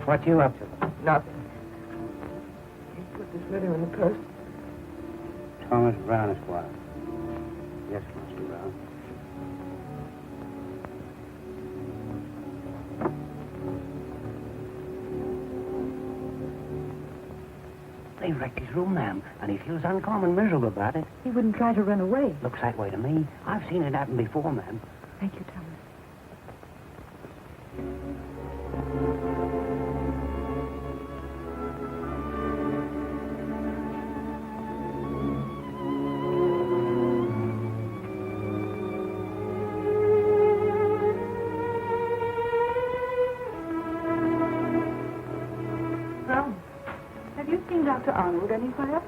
What you up to? Nothing. You put this letter in the post. Thomas Brown, Esquire. Yes, Master Brown. They wrecked his room, ma'am, and he feels uncommon miserable about it. He wouldn't try to run away. Looks that way to me. I've seen it happen before, ma'am. Thank you, Thomas. Dr. Arnold anywhere?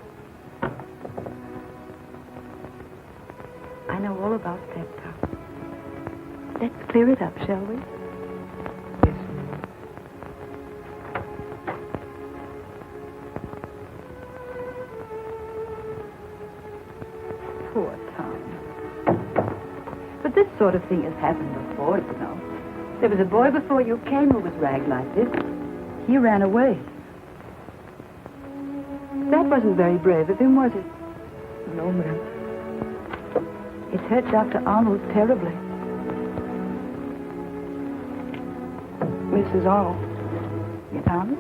I know all about that, Tom. Let's clear it up, shall we? Yes, ma'am. Poor Tom. But this sort of thing has happened before, you know. There was a boy before you came who was ragged like this. He ran away. That wasn't very brave of him, was it? No, ma'am. It hurt Dr. Arnold terribly. Mrs. Arnold, Tom?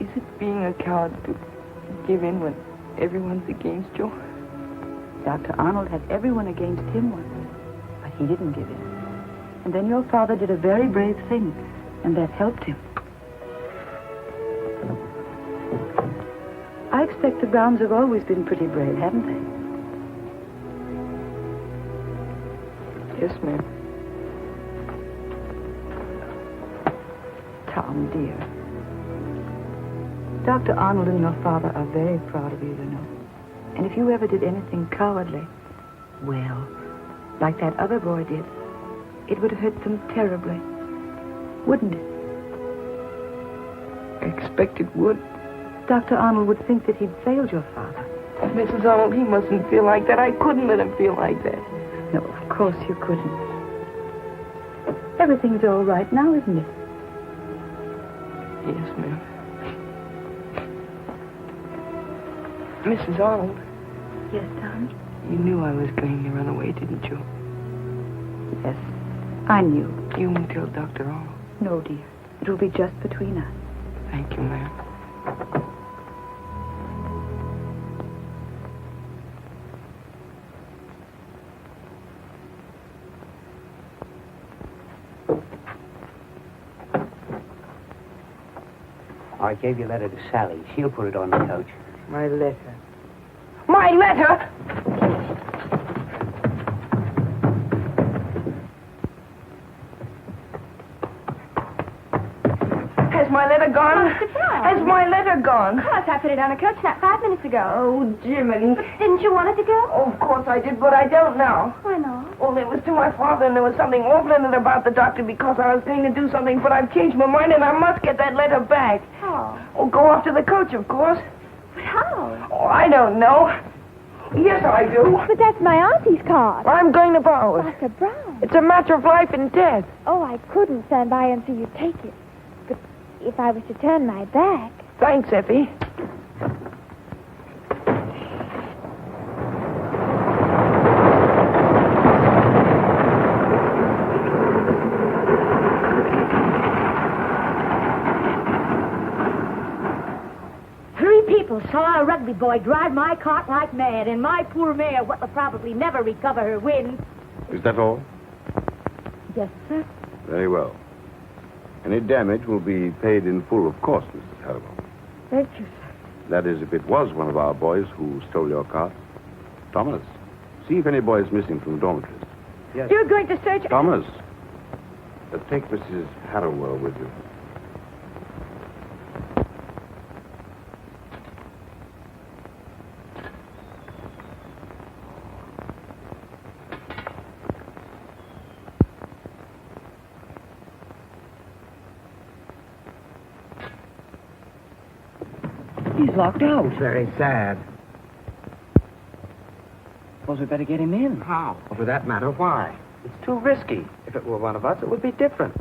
is it being a coward to give in when everyone's against you? Dr. Arnold had everyone against him once, but he didn't give in. And then your father did a very brave thing, and that helped him. I expect the Browns have always been pretty brave, haven't they? Yes, ma'am. Tom, dear. Dr. Arnold and your father are very proud of you, you know. And if you ever did anything cowardly, well, like that other boy did, it would hurt them terribly, wouldn't it? I expect it would. Dr. Arnold would think that he'd failed your father. Mrs. Arnold, he mustn't feel like that. I couldn't let him feel like that. No, of course you couldn't. Everything's all right now, isn't it? Yes, ma'am. Mrs. Arnold. Yes, Tom? You knew I was going to run away, didn't you? Yes, I knew. You won't tell Dr. Arnold. No, dear. It will be just between us. Thank you, ma'am. I gave your letter to Sally. She'll put it on the coach. My letter. My letter! Has my letter Has my letter gone? Of course, I put it on a coach not 5 minutes ago. Oh, Jiminy. But didn't you want it to go? Oh, of course I did, but I don't now. Why not? Well, it was to my father, and there was something awful in it about the doctor because I was going to do something, but I've changed my mind, and I must get that letter back. How? Oh, go off to the coach, of course. But how? Oh, I don't know. Yes, I do. But that's my auntie's card. I'm going to borrow it. Dr. Brown. It's a matter of life and death. Oh, I couldn't stand by and see you take it. But if I was to turn my back... Thanks, Effie. Saw a rugby boy drive my cart like mad, and my poor mare, what will probably never recover her wind. Is that all? Yes, sir. Very well. Any damage will be paid in full, of course, Mrs. Haribo. Thank you, sir. That is, if it was one of our boys who stole your cart. Thomas, see if any boy is missing from the dormitories. Yes. You're going to search... Thomas, take Mrs. Harrowell with you. He's locked out. Very sad. Suppose we better get him in. How? Or for that matter, why? It's too risky. If it were one of us, it would be different.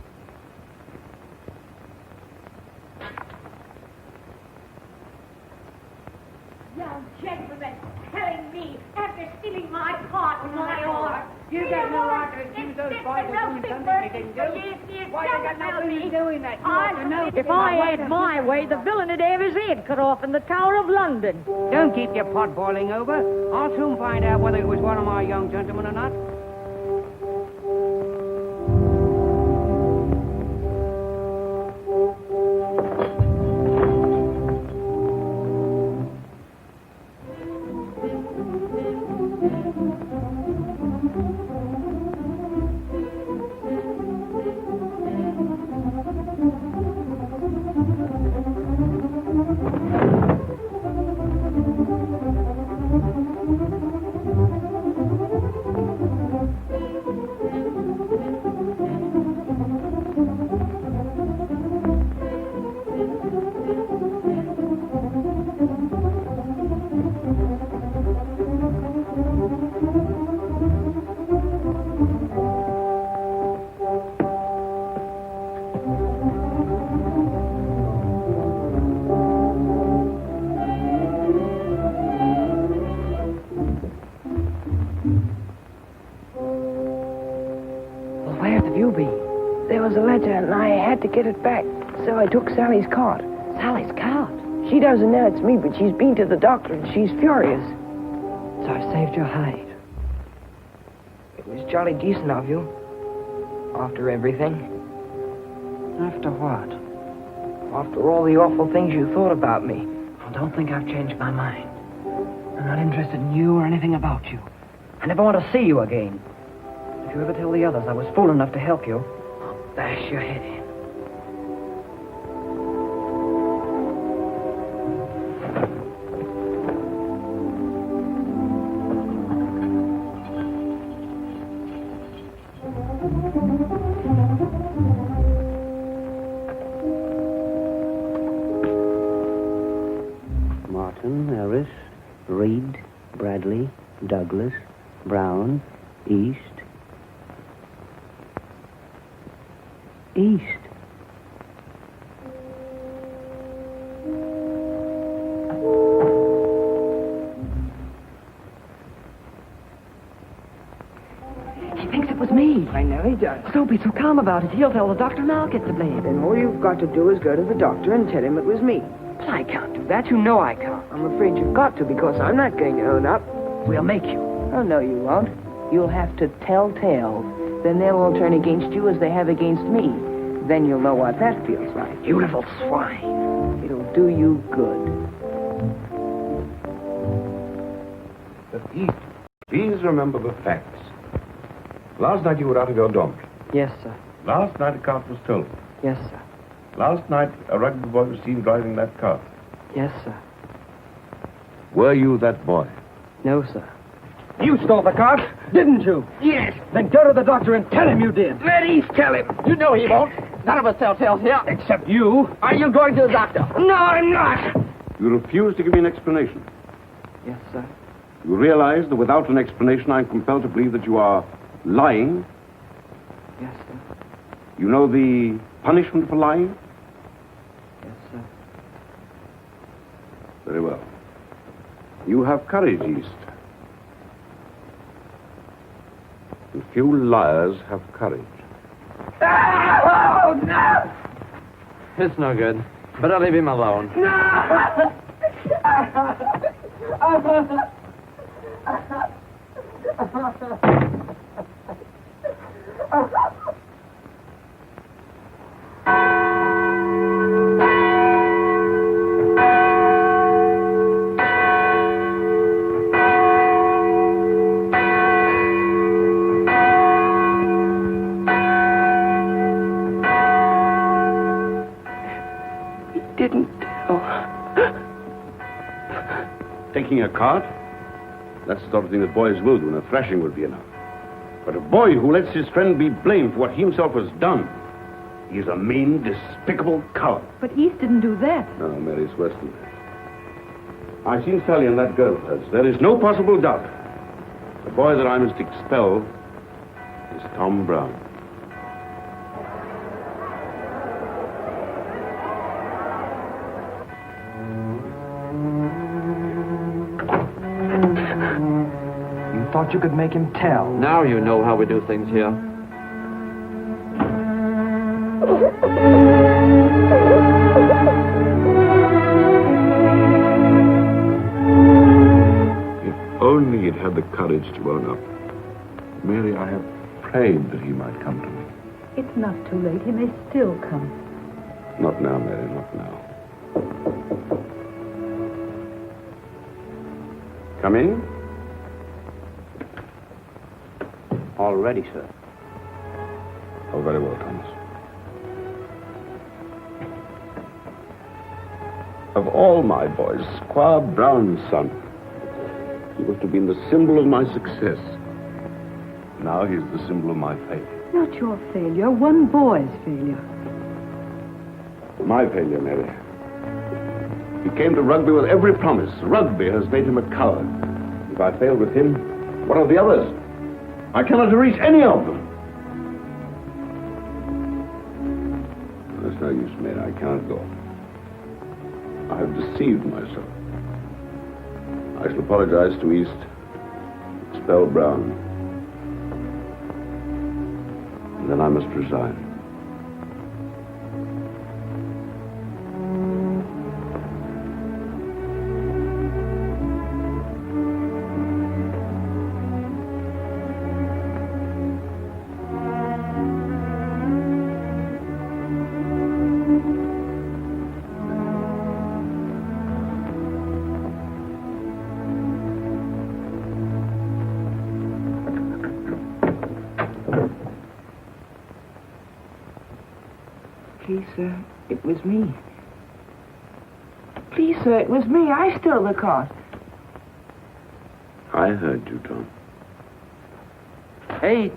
Young gentleman telling me, after stealing my cart and my oar... You got no right to accuse those boys of doing something they didn't do. Why, they got no business doing that. You ought to know. If I had my way, the villain would have his head cut off in the Tower of London. Don't keep your pot boiling over. I'll soon find out whether it was one of my young gentlemen or not. There was a letter, and I had to get it back, so I took Sally's cart. Sally's cart? She doesn't know it's me, but she's been to the doctor, and she's furious. So I saved your hide. It was jolly decent of you. After everything. After what? After all the awful things you thought about me. I don't think I've changed my mind. I'm not interested in you or anything about you. I never want to see you again. If you ever tell the others I was fool enough to help you, I'll bash your head in. Martin, Ellis, Reed, Bradley, Douglas, Brown, East. East. He thinks it was me. I know he does. Don't be so calm about it. He'll tell the doctor and I'll get the blame. Then all you've got to do is go to the doctor and tell him it was me. But I can't do that. You know I can't. I'm afraid you've got to, because I'm not going to own up. We'll make you. Oh, no, you won't. You'll have to tell tales. Then they'll all turn against you as they have against me. Then you'll know what that feels like. You little swine. It'll do you good. But please remember the facts. Last night you were out of your dormitory. Yes, sir. Last night a cart was stolen. Yes, sir. Last night, a rugby boy was seen driving that car. Yes, sir. Were you that boy? No, sir. You stole the cart, didn't you? Yes. Then go to the doctor and tell him you did. Let East tell him. You know he won't. None of us tell tales here. Except you. Are you going to the doctor? No, I'm not. You refuse to give me an explanation. Yes, sir. You realize that without an explanation, I'm compelled to believe that you are lying. Yes, sir. You know the punishment for lying? Yes, sir. Very well. You have courage, East. And few liars have courage. Oh, no! It's no good. Better leave him alone. No! Taking a cart? That's the sort of thing that boys will do, and a thrashing would be enough. But a boy who lets his friend be blamed for what he himself has done, he is a mean, despicable coward. But East didn't do that. No, Mary, it's worse than that. I've seen Sally and that girl of hers. There is no possible doubt. The boy that I must expel is Tom Brown. Thought you could make him tell. Now you know how we do things here. If only he'd had the courage to own up. Mary, I have prayed that he might come to me. It's not too late. He may still come. Not now, Mary, not now. Come in. All ready, sir. Oh, very well, Thomas. Of all my boys, Squire Brown's son, he must have been the symbol of my success. Now he's the symbol of my failure. Not your failure, one boy's failure. My failure, Mary. He came to rugby with every promise. Rugby has made him a coward. If I failed with him, what of the others? I cannot reach any of them. There's no use, Mary. I cannot go. I have deceived myself. I shall apologize to East, expel Brown, and then I must resign. Please, sir, it was me. Please, sir, it was me. I stole the cart. I heard you, Tom. 8,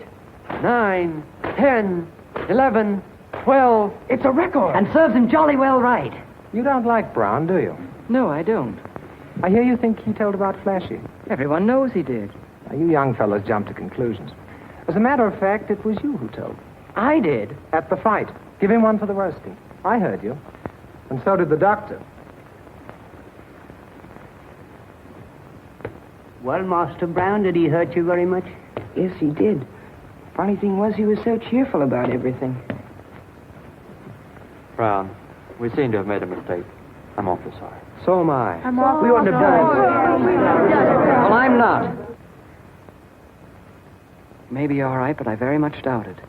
9, 10, 11, 12. It's a record. And serves him jolly well right. You don't like Brown, do you? No, I don't. I hear you think he told about Flashy. Everyone knows he did. Now, you young fellas jump to conclusions. As a matter of fact, it was you who told. I did. At the fight. Give him one for the roasting. I heard you. And so did the doctor. Well, Master Brown, did he hurt you very much? Yes, he did. Funny thing was, he was so cheerful about everything. Brown, we seem to have made a mistake. I'm awfully sorry. So am I. We ought to have done it. Well, I'm not. Maybe you're all right, but I very much doubt it.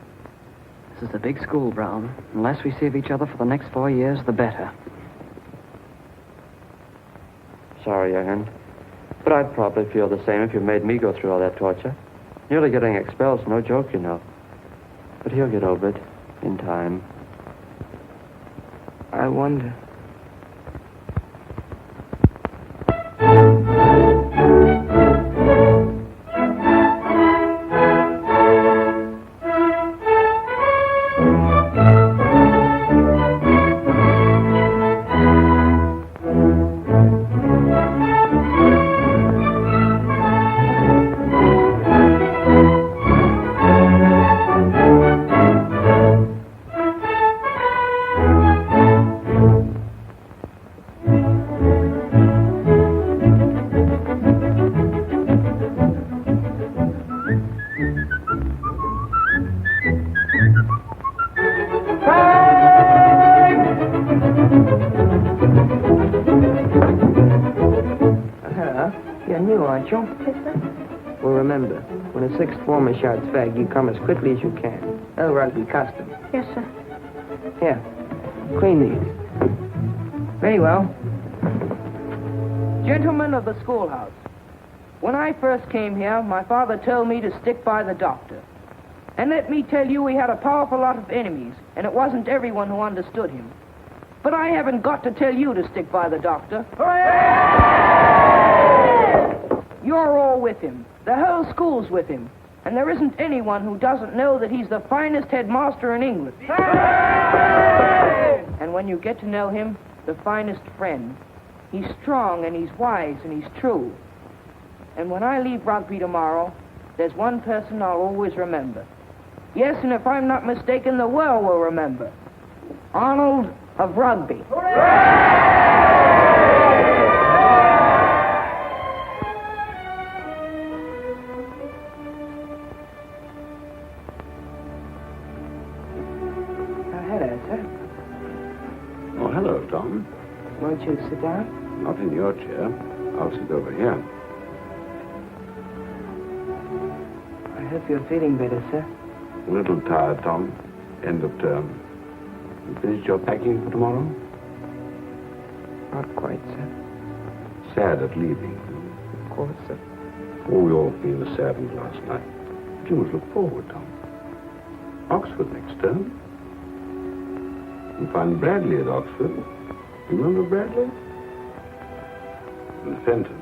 This is a big school, Brown. The less we see of each other for the next 4 years, the better. Sorry, young'un. But I'd probably feel the same if you made me go through all that torture. Nearly getting expelled's no joke, you know. But he'll get over it in time. I wonder. Well, remember, when a sixth former shouts fag, you come as quickly as you can. Oh, rugby custom. Yes, sir. Here, clean these. Very well. Gentlemen of the schoolhouse, when I first came here, my father told me to stick by the doctor. And let me tell you, he had a powerful lot of enemies, and it wasn't everyone who understood him. But I haven't got to tell you to stick by the doctor. You're all with him. The whole school's with him. And there isn't anyone who doesn't know that he's the finest headmaster in England. And when you get to know him, the finest friend. He's strong and he's wise and he's true. And when I leave rugby tomorrow, there's one person I'll always remember. Yes, and if I'm not mistaken, the world will remember. Arnold of Rugby. Hello, sir. Oh, hello, Tom. Won't you sit down? Not in your chair. I'll sit over here. I hope you're feeling better, sir. A little tired, Tom. End of term. You finished your packing for tomorrow? Not quite, sir. Sad at leaving. Of course, sir. Oh, we all feel the sadness last night. But you must look forward, Tom. Oxford next term. You find Bradley at Oxford. You remember Bradley? And Fenton.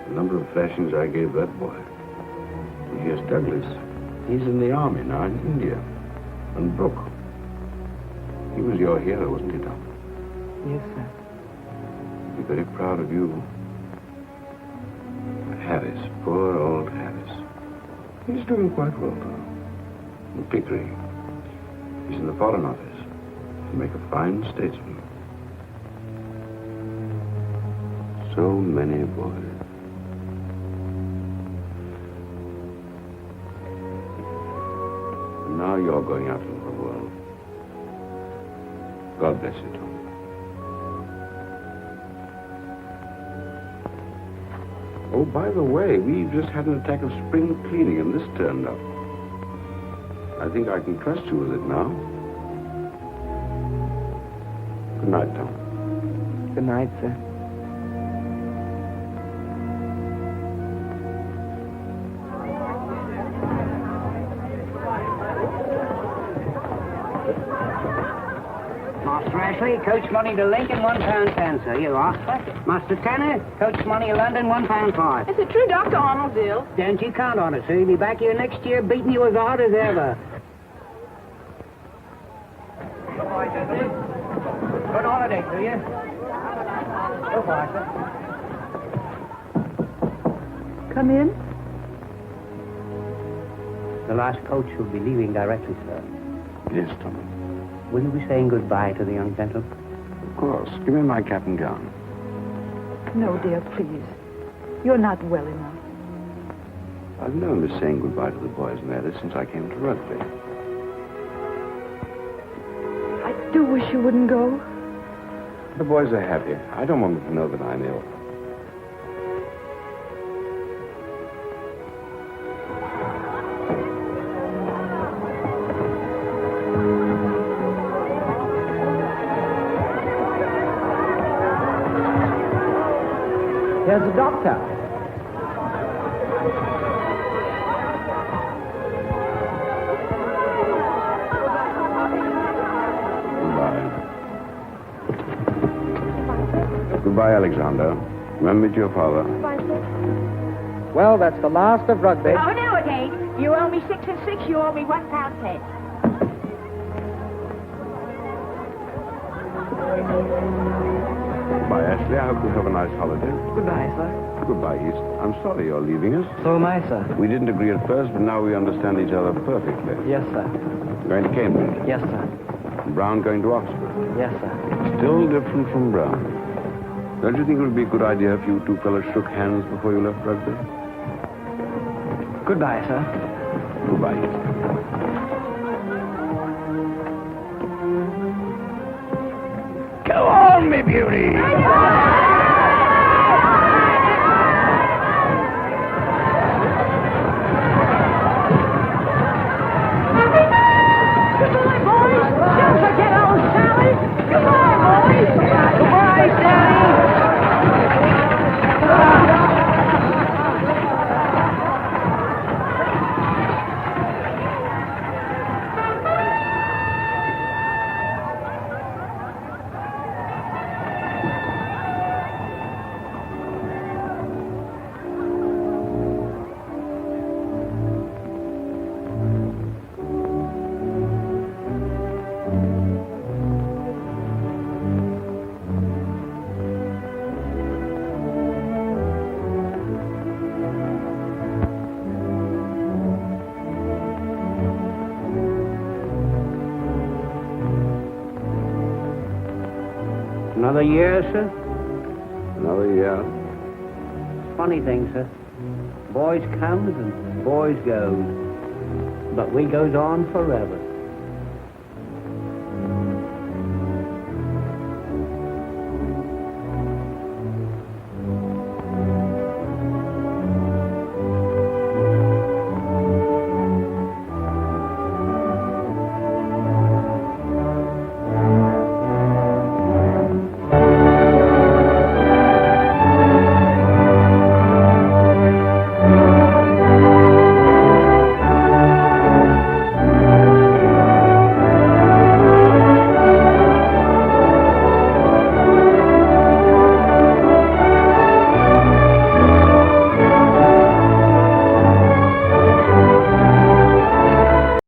The number of thrashings I gave that boy. And here's Douglas. He's in the army now in India. And Brooke. He was your hero, wasn't he, Tom? Yes, sir. Be very proud of you. Harris, poor old Harris. He's doing quite well, though. And Pickering. He's in the Foreign Office. He'll make a fine statesman. So many boys. And now you're going out into the world. God bless you, Tom. Oh, by the way, we've just had an attack of spring cleaning, and this turned up. I think I can trust you with it now. Good night, Tom. Good night, sir. Master Ashley, coach money to Lincoln, £1.10, sir. You are. Master Tanner, coach money to London, £1.5. Is it true Dr. Arnold's ill? Don't you count on it, sir. He'll be back here next year beating you as hard as ever. Good holiday to you. Goodbye, sir. Come in. The last coach will be leaving directly, sir. Yes, Tom. Will you be saying goodbye to the young gentleman? Of course. Give me my cap and gown. No, dear, please. You're not well enough. I've known of saying goodbye to the boys and ever since I came to rugby. I do wish you wouldn't go. The boys are happy. I don't want them to know that I'm ill. There's a doctor. Goodbye, Alexander. Remember me to your father. Bye, sir. Well, that's the last of rugby. Oh, no, it ain't. You owe me 6 and 6. You owe me £1.10. Goodbye, Ashley. I hope you have a nice holiday. Goodbye, sir. Goodbye, East. I'm sorry you're leaving us. So am I, sir. We didn't agree at first, but now we understand each other perfectly. Yes, sir. Going to Cambridge. Yes, sir. Brown going to Oxford. Yes, sir. Still different from Brown. Don't you think it would be a good idea if you two fellows shook hands before you left rugby? Goodbye, sir. Goodbye, East. Go on, me beauty! Goodbye, boys. Don't forget old Sally. Goodbye, boys. Goodbye, Sally. Another year, sir? Another year. Funny thing, sir. Boys comes and boys goes. But we goes on forever.